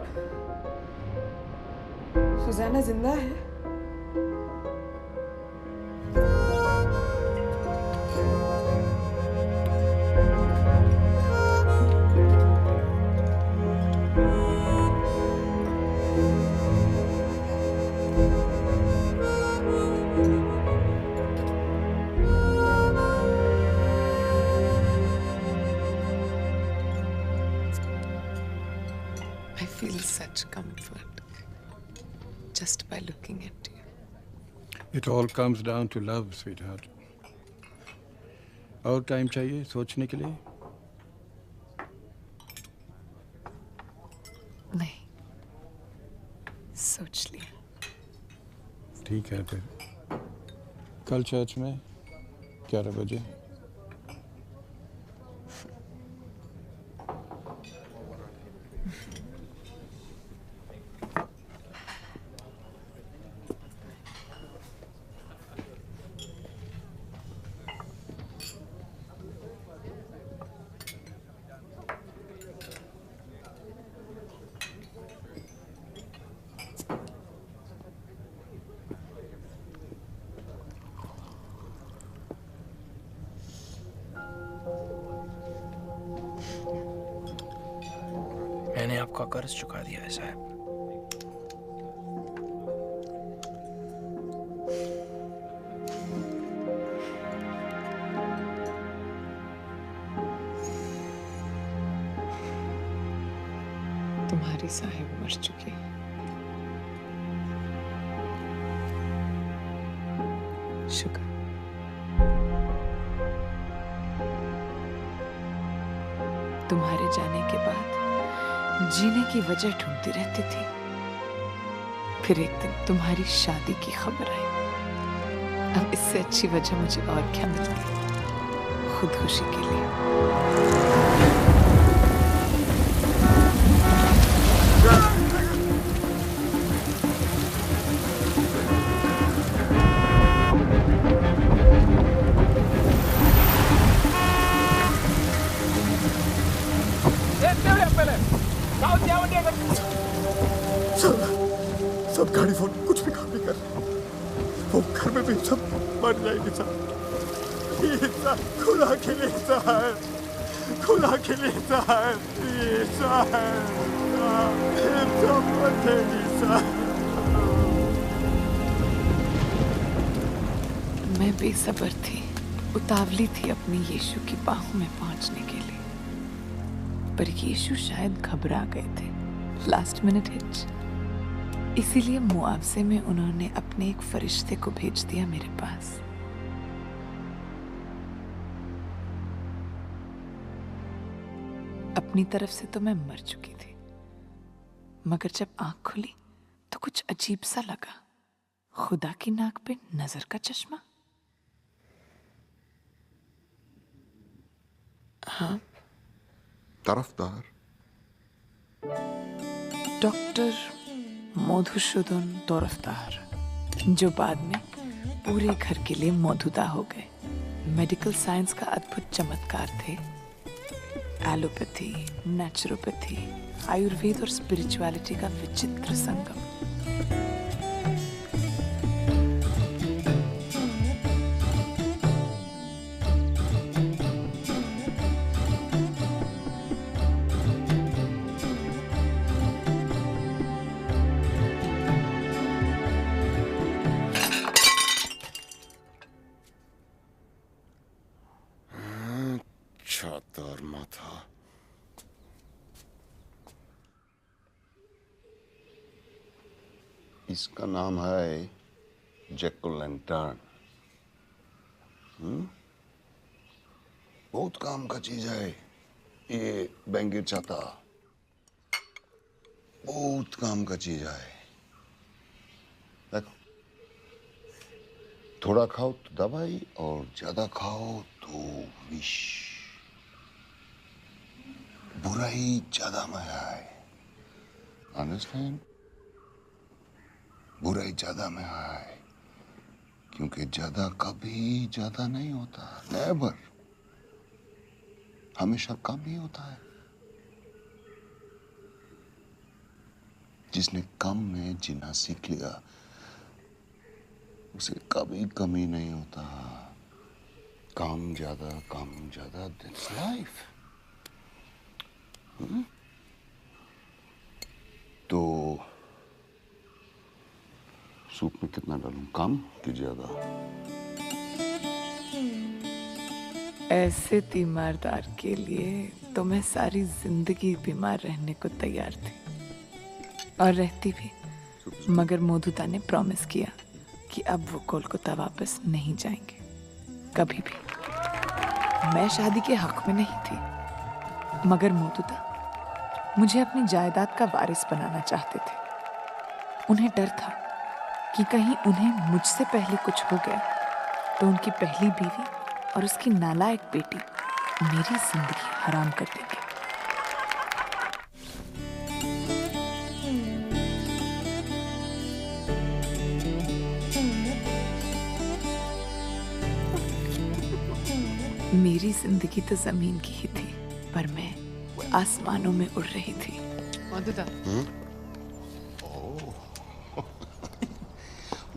सुज़ैना जिंदा है। I feel such comfort just by looking at you. It all comes down to love, sweetheart. और टाइम चाहिए सोचने के लिए? नहीं, सोच लिया। ठीक है फिर। कल चर्च में 11 बजे। मैंने आपका कर्ज चुका दिया है साहब। तुम्हारी साहिब मर चुकी है। शुक्र। तुम्हारे जाने के बाद जीने की वजह ढूंढती रहती थी। फिर एक दिन तुम्हारी शादी की खबर आई। अब इससे अच्छी वजह मुझे और क्या मिलती खुदकुशी के लिए। सब गाड़ी फोन कुछ भी काम नहीं कर, वो घर में भी सब मर जाएंगे साहब। खुदा के लिए साहब, खुदा के लिए साहब, सब मर जाएंगे साहब। मैं बेसब्र थी, उतावली थी अपनी यीशु की बाहों में पहुंचने के लिए, पर यीशु शायद घबरा गए थे। Last minute hitch. इसीलिए मुआवजे में उन्होंने अपने एक फरिश्ते को भेज दिया मेरे पास। अपनी तरफ से तो मैं मर चुकी थी, मगर जब आंख खुली तो कुछ अजीब सा लगा। खुदा की नाक पे नजर का चश्मा। हाँ, तरफदार डॉक्टर मधुसूदन तरफदार, जो बाद में पूरे घर के लिए मौजूदा हो गए। मेडिकल साइंस का अद्भुत चमत्कार थे। एलोपैथी, नेचुरोपैथी, आयुर्वेद और स्पिरिचुअलिटी का विचित्र संगम। छातर माथा। इसका नाम है जैक-ओ'-लैंटर्न। बहुत काम का चीज है ये बैंगिर चाहता, बहुत काम का चीज है। देखो, थोड़ा खाओ तो दवाई और ज्यादा खाओ तो विष। बुराई ज्यादा में है, अंडरस्टैंड? बुराई ज्यादा में है क्योंकि ज्यादा कभी ज्यादा नहीं होता, नेवर, हमेशा कम ही होता है। जिसने कम में जीना सीख लिया उसे कभी कमी नहीं होता। कम ज्यादा दैट्स लाइफ। तो सूप में कितना डालूं, कम कि ज्यादा? ऐसे तीमारदार के लिए तो मैं सारी जिंदगी बीमार रहने को तैयार थी और रहती भी, मगर मोदुदा ने प्रॉमिस किया कि अब वो कोलकाता वापस नहीं जाएंगे कभी भी। मैं शादी के हक में नहीं थी, मगर मोदुदा मुझे अपनी जायदाद का वारिस बनाना चाहते थे। उन्हें डर था कि कहीं उन्हें मुझसे पहले कुछ हो गया तो उनकी पहली बीवी और उसकी नालायक बेटी मेरी जिंदगी हराम कर देंगे। मेरी जिंदगी तो जमीन की ही थी, पर मैं आसमानों में उड़ रही थी। मोदुदा,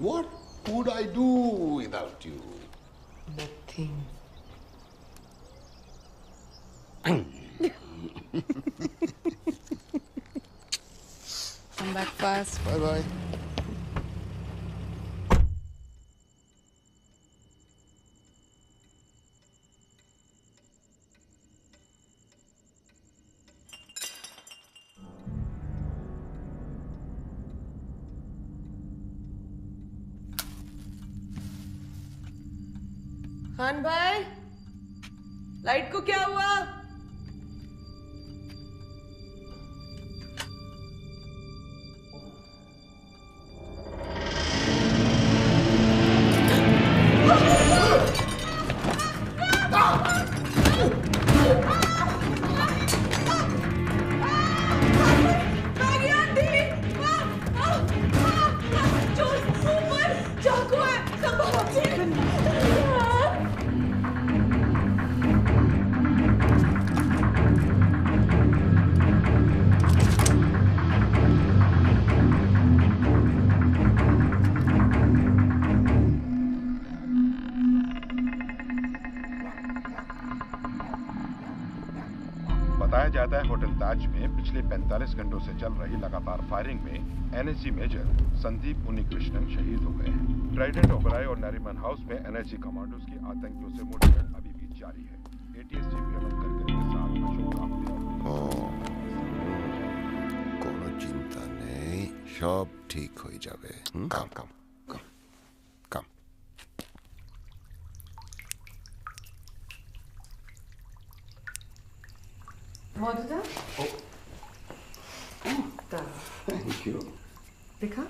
What would I do without you? nothing. Come back fast. Bye bye. Khan भाई, लाइट को क्या हुआ? बताया जाता है होटल ताज में पिछले 45 घंटों से चल रही लगातार फायरिंग में एनएसजी मेजर संदीप उन्नीकृष्णन शहीद हो गए हैं। ट्राइडेंट ओबराय और नरीमन हाउस में एनएसजी कमांडोज की आतंकियों से मुठभेड़ अभी भी जारी है। एटीएस चीफ हेमंत करकरे के साथ अशोक कांबले कोनो चिंता नहीं, सब ठीक हो जावे। काम काम काम काम। मोदुदा, थैंक यू। देखा?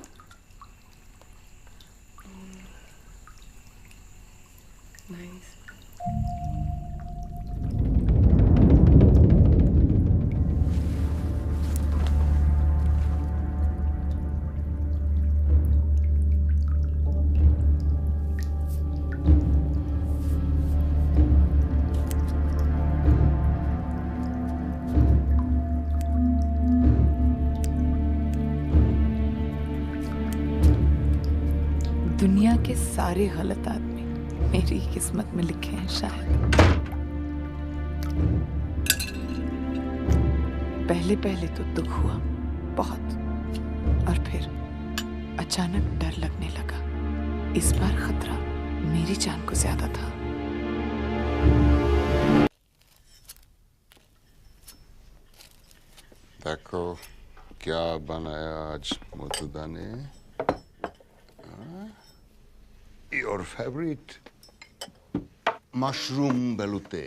Nice. दुनिया के सारे गलत आदमी मेरी किस्मत में लिखे हैं शायद। पहले पहले तो दुख हुआ बहुत, और फिर अचानक डर लगने लगा। इस बार खतरा मेरी जान को ज्यादा था। देखो क्या बनाया आज मोदुदा ने। Your favourite mushroom veloute.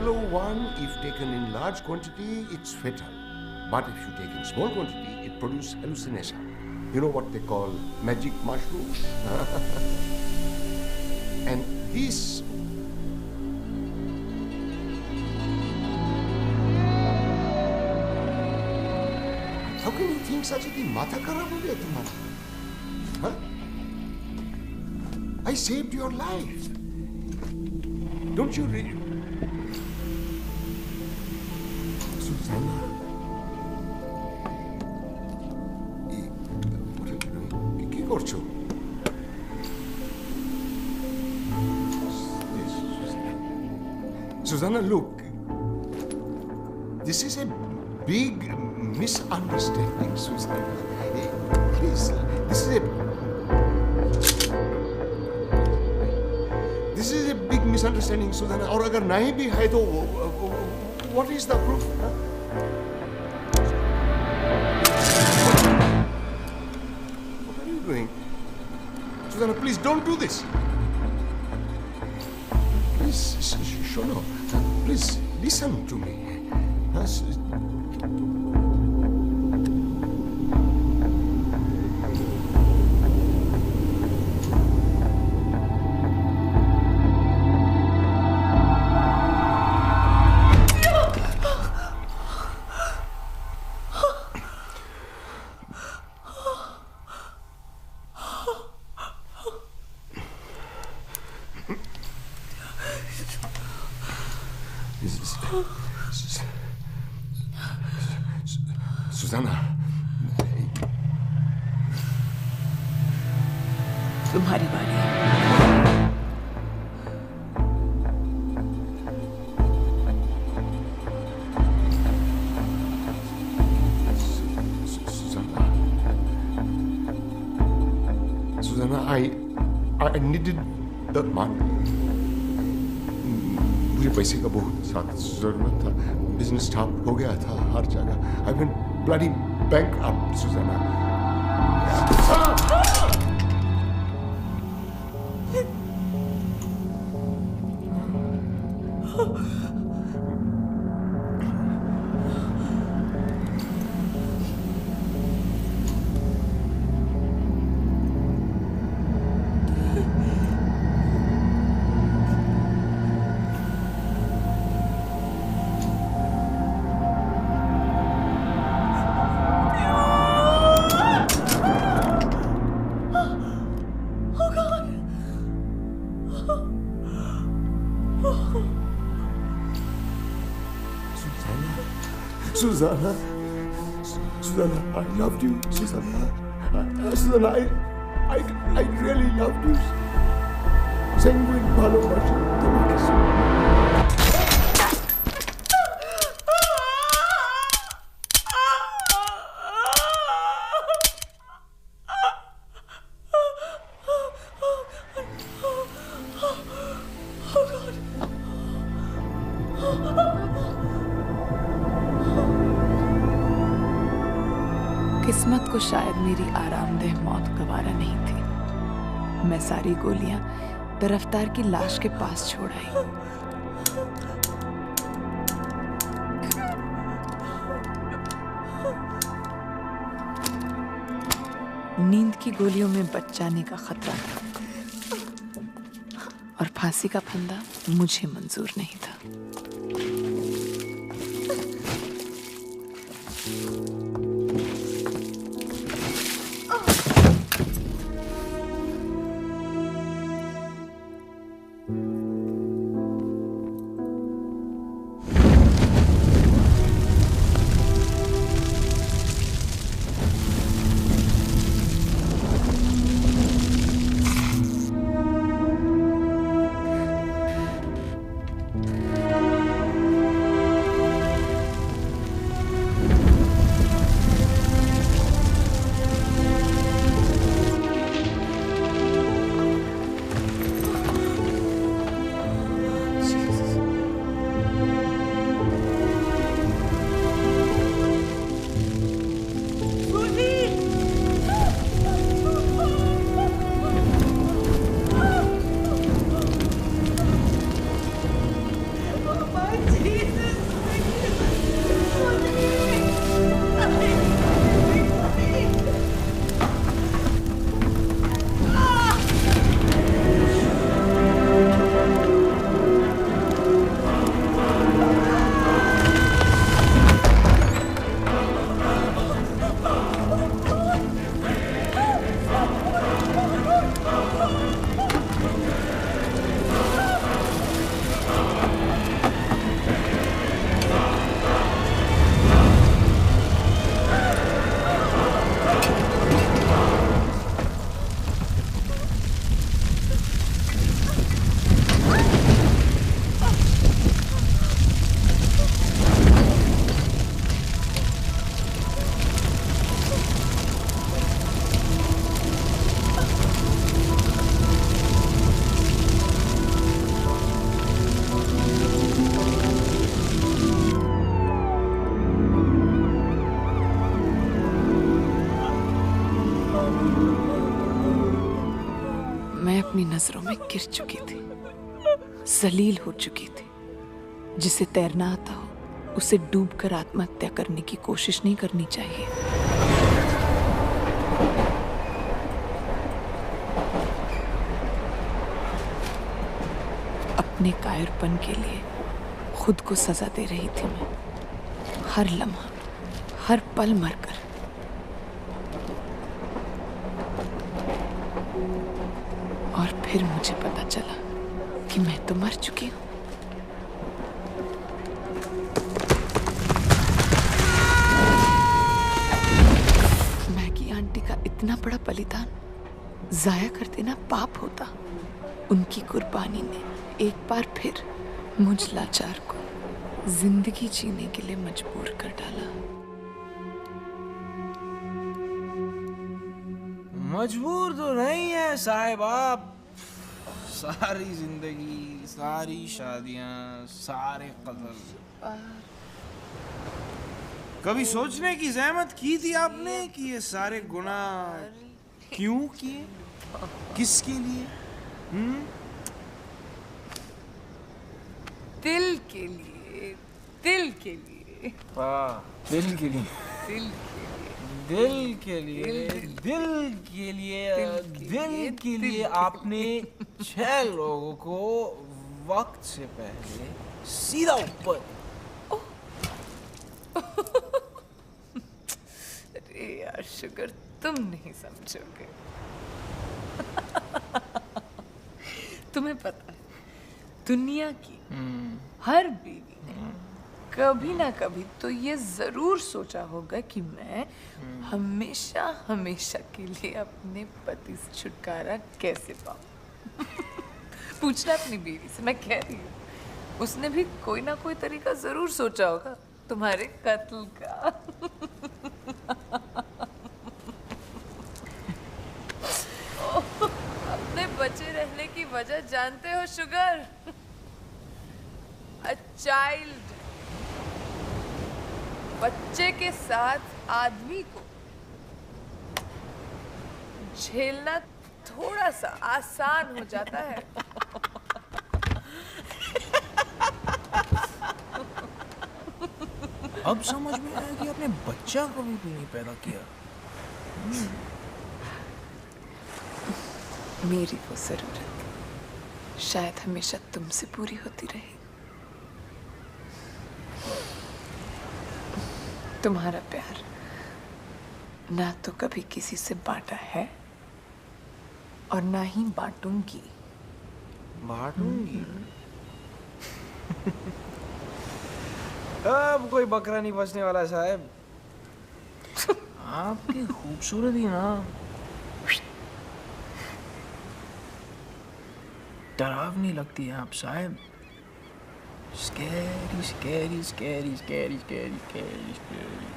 LO1, if taken in large quantity, it's fatal. But if you take in small quantity, it produces hallucination. You know what they call magic mushrooms? And this... How can you think such a thing? Matha kharab ho gaya tumhara? Huh? I saved your life. Don't you really... Susanna. What are you doing? কি করছো? Susanna, look. This is a big misunderstanding, Susanna. Please, this is a big misunderstanding, Susanna. और अगर नहीं भी है तो what is the proof? Huh? What are you doing? Susanna, please don't do this. Please, Shono, please listen to me. Susanna. तुम्हारी बारी। Susanna, I needed that money. मुझे पैसे का बहुत ज़्यादा ज़रूरत था। बिजनेस ठप हो गया था हर जगह। I went bloody bankrupt, Susanna. Susanna, Susanna, I loved you, Susanna. Susanna, I really loved you. Sanguine ভালোবাসি তোমাকে, किस्मत को शायद मेरी आरामदेह मौत गवारा नहीं थी। मैं सारी गोलियां तरफदार की लाश के पास छोड़ आई। नींद की गोलियों में बच जाने का खतरा था और फांसी का फंदा मुझे मंजूर नहीं था। अपनी नजरों में गिर चुकी थी, जलील हो चुकी थी। जिसे तैरना आता हो उसे डूबकर आत्महत्या करने की कोशिश नहीं करनी चाहिए। अपने कायरपन के लिए खुद को सजा दे रही थी मैं, हर लम्हा, हर पल मरकर। और फिर मुझे पता चला कि मैं तो मर चुकी हूं। मैगी आंटी का इतना बड़ा बलिदान जाया कर देना पाप होता। उनकी कुर्बानी ने एक बार फिर मुझ लाचार को जिंदगी जीने के लिए मजबूर कर डाला। मजबूर तो नहीं है साहिब आप। सारी जिंदगी, सारी शादियां, सारे कत्ल, कभी सोचने की जहमत की थी आपने कि ये सारे गुनाह क्यों किए, किसके लिए? दिल के लिए, दिल के लिए, दिल के लिए, दिल दिल के लिए, के लिए, दिल के लिए, दिल के लिए आपने 6 लोगों को वक्त से पहले सीधा ऊपर। अरे यार शुगर, तुम नहीं समझोगे। तुम्हें पता है, दुनिया की हर बीवी ने कभी ना कभी तो ये जरूर सोचा होगा कि मैं हमेशा हमेशा के लिए अपने पति से छुटकारा कैसे पाऊं। पूछना अपनी बीवी से, मैं कह रही हूँ उसने भी कोई ना कोई तरीका जरूर सोचा होगा तुम्हारे कत्ल का। अपने बचे रहने की वजह जानते हो शुगर? A child. बच्चे के साथ आदमी को झेलना थोड़ा सा आसान हो जाता है। अब समझ में आया कि आपने बच्चा कभी भी नहीं पैदा किया। मेरी वो जरूरत शायद हमेशा तुमसे पूरी होती रही। तुम्हारा प्यार ना तो कभी किसी से बांटा है और ना ही बांटूंगी। बांटूंगी? अब कोई बकरा नहीं बचने वाला साहब। आपकी खूबसूरती ना डरावनी लगती है आप साहब। Scary, scary, scary, scary, scary, scary, scary,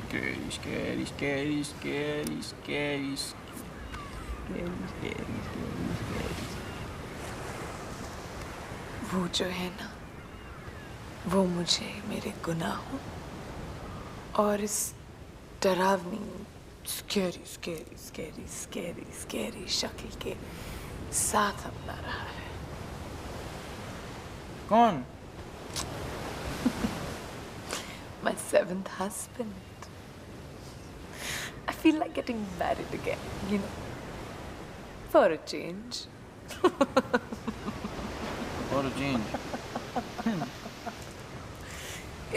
scary, scary, scary, scary, scary, scary, scary. वो जो है ना, वो मुझे मेरे गुनाहों और इस डरावनी scary scary scary scary scary शक्ल के साथ अपना रहा है। कौन? My 7th husband. I feel like getting married again, you know, for a change. For a change.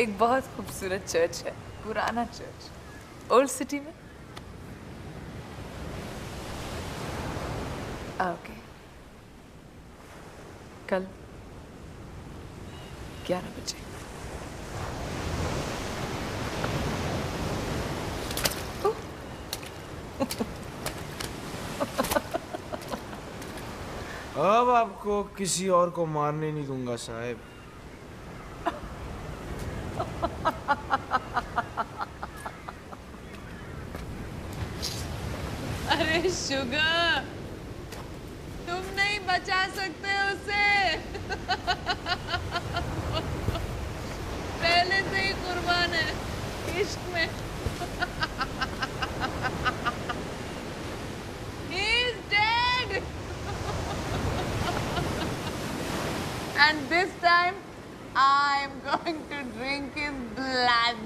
एक बहुत खूबसूरत चर्च है, पुराना चर्च, ओल्ड सिटी में। आओगे कल 11 बजे। अब आपको किसी और को मारने नहीं दूंगा साहब। अरे शुगर, तुम नहीं बचा सकते उसे। पहले से ही कुर्बान है इश्क में। He's dead. I'm going to drink his blood.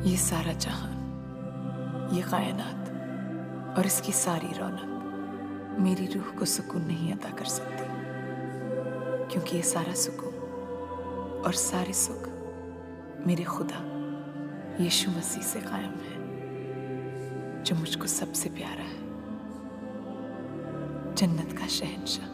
ये सारा जहान, ये कायनात और इसकी सारी रौनक मेरी रूह को सुकून नहीं अता कर सकती, क्योंकि ये सारा सुकून और सारे सुख मेरे खुदा यीशु मसीह से कायम है, जो मुझको सबसे प्यारा है, जन्नत का शहंशाह।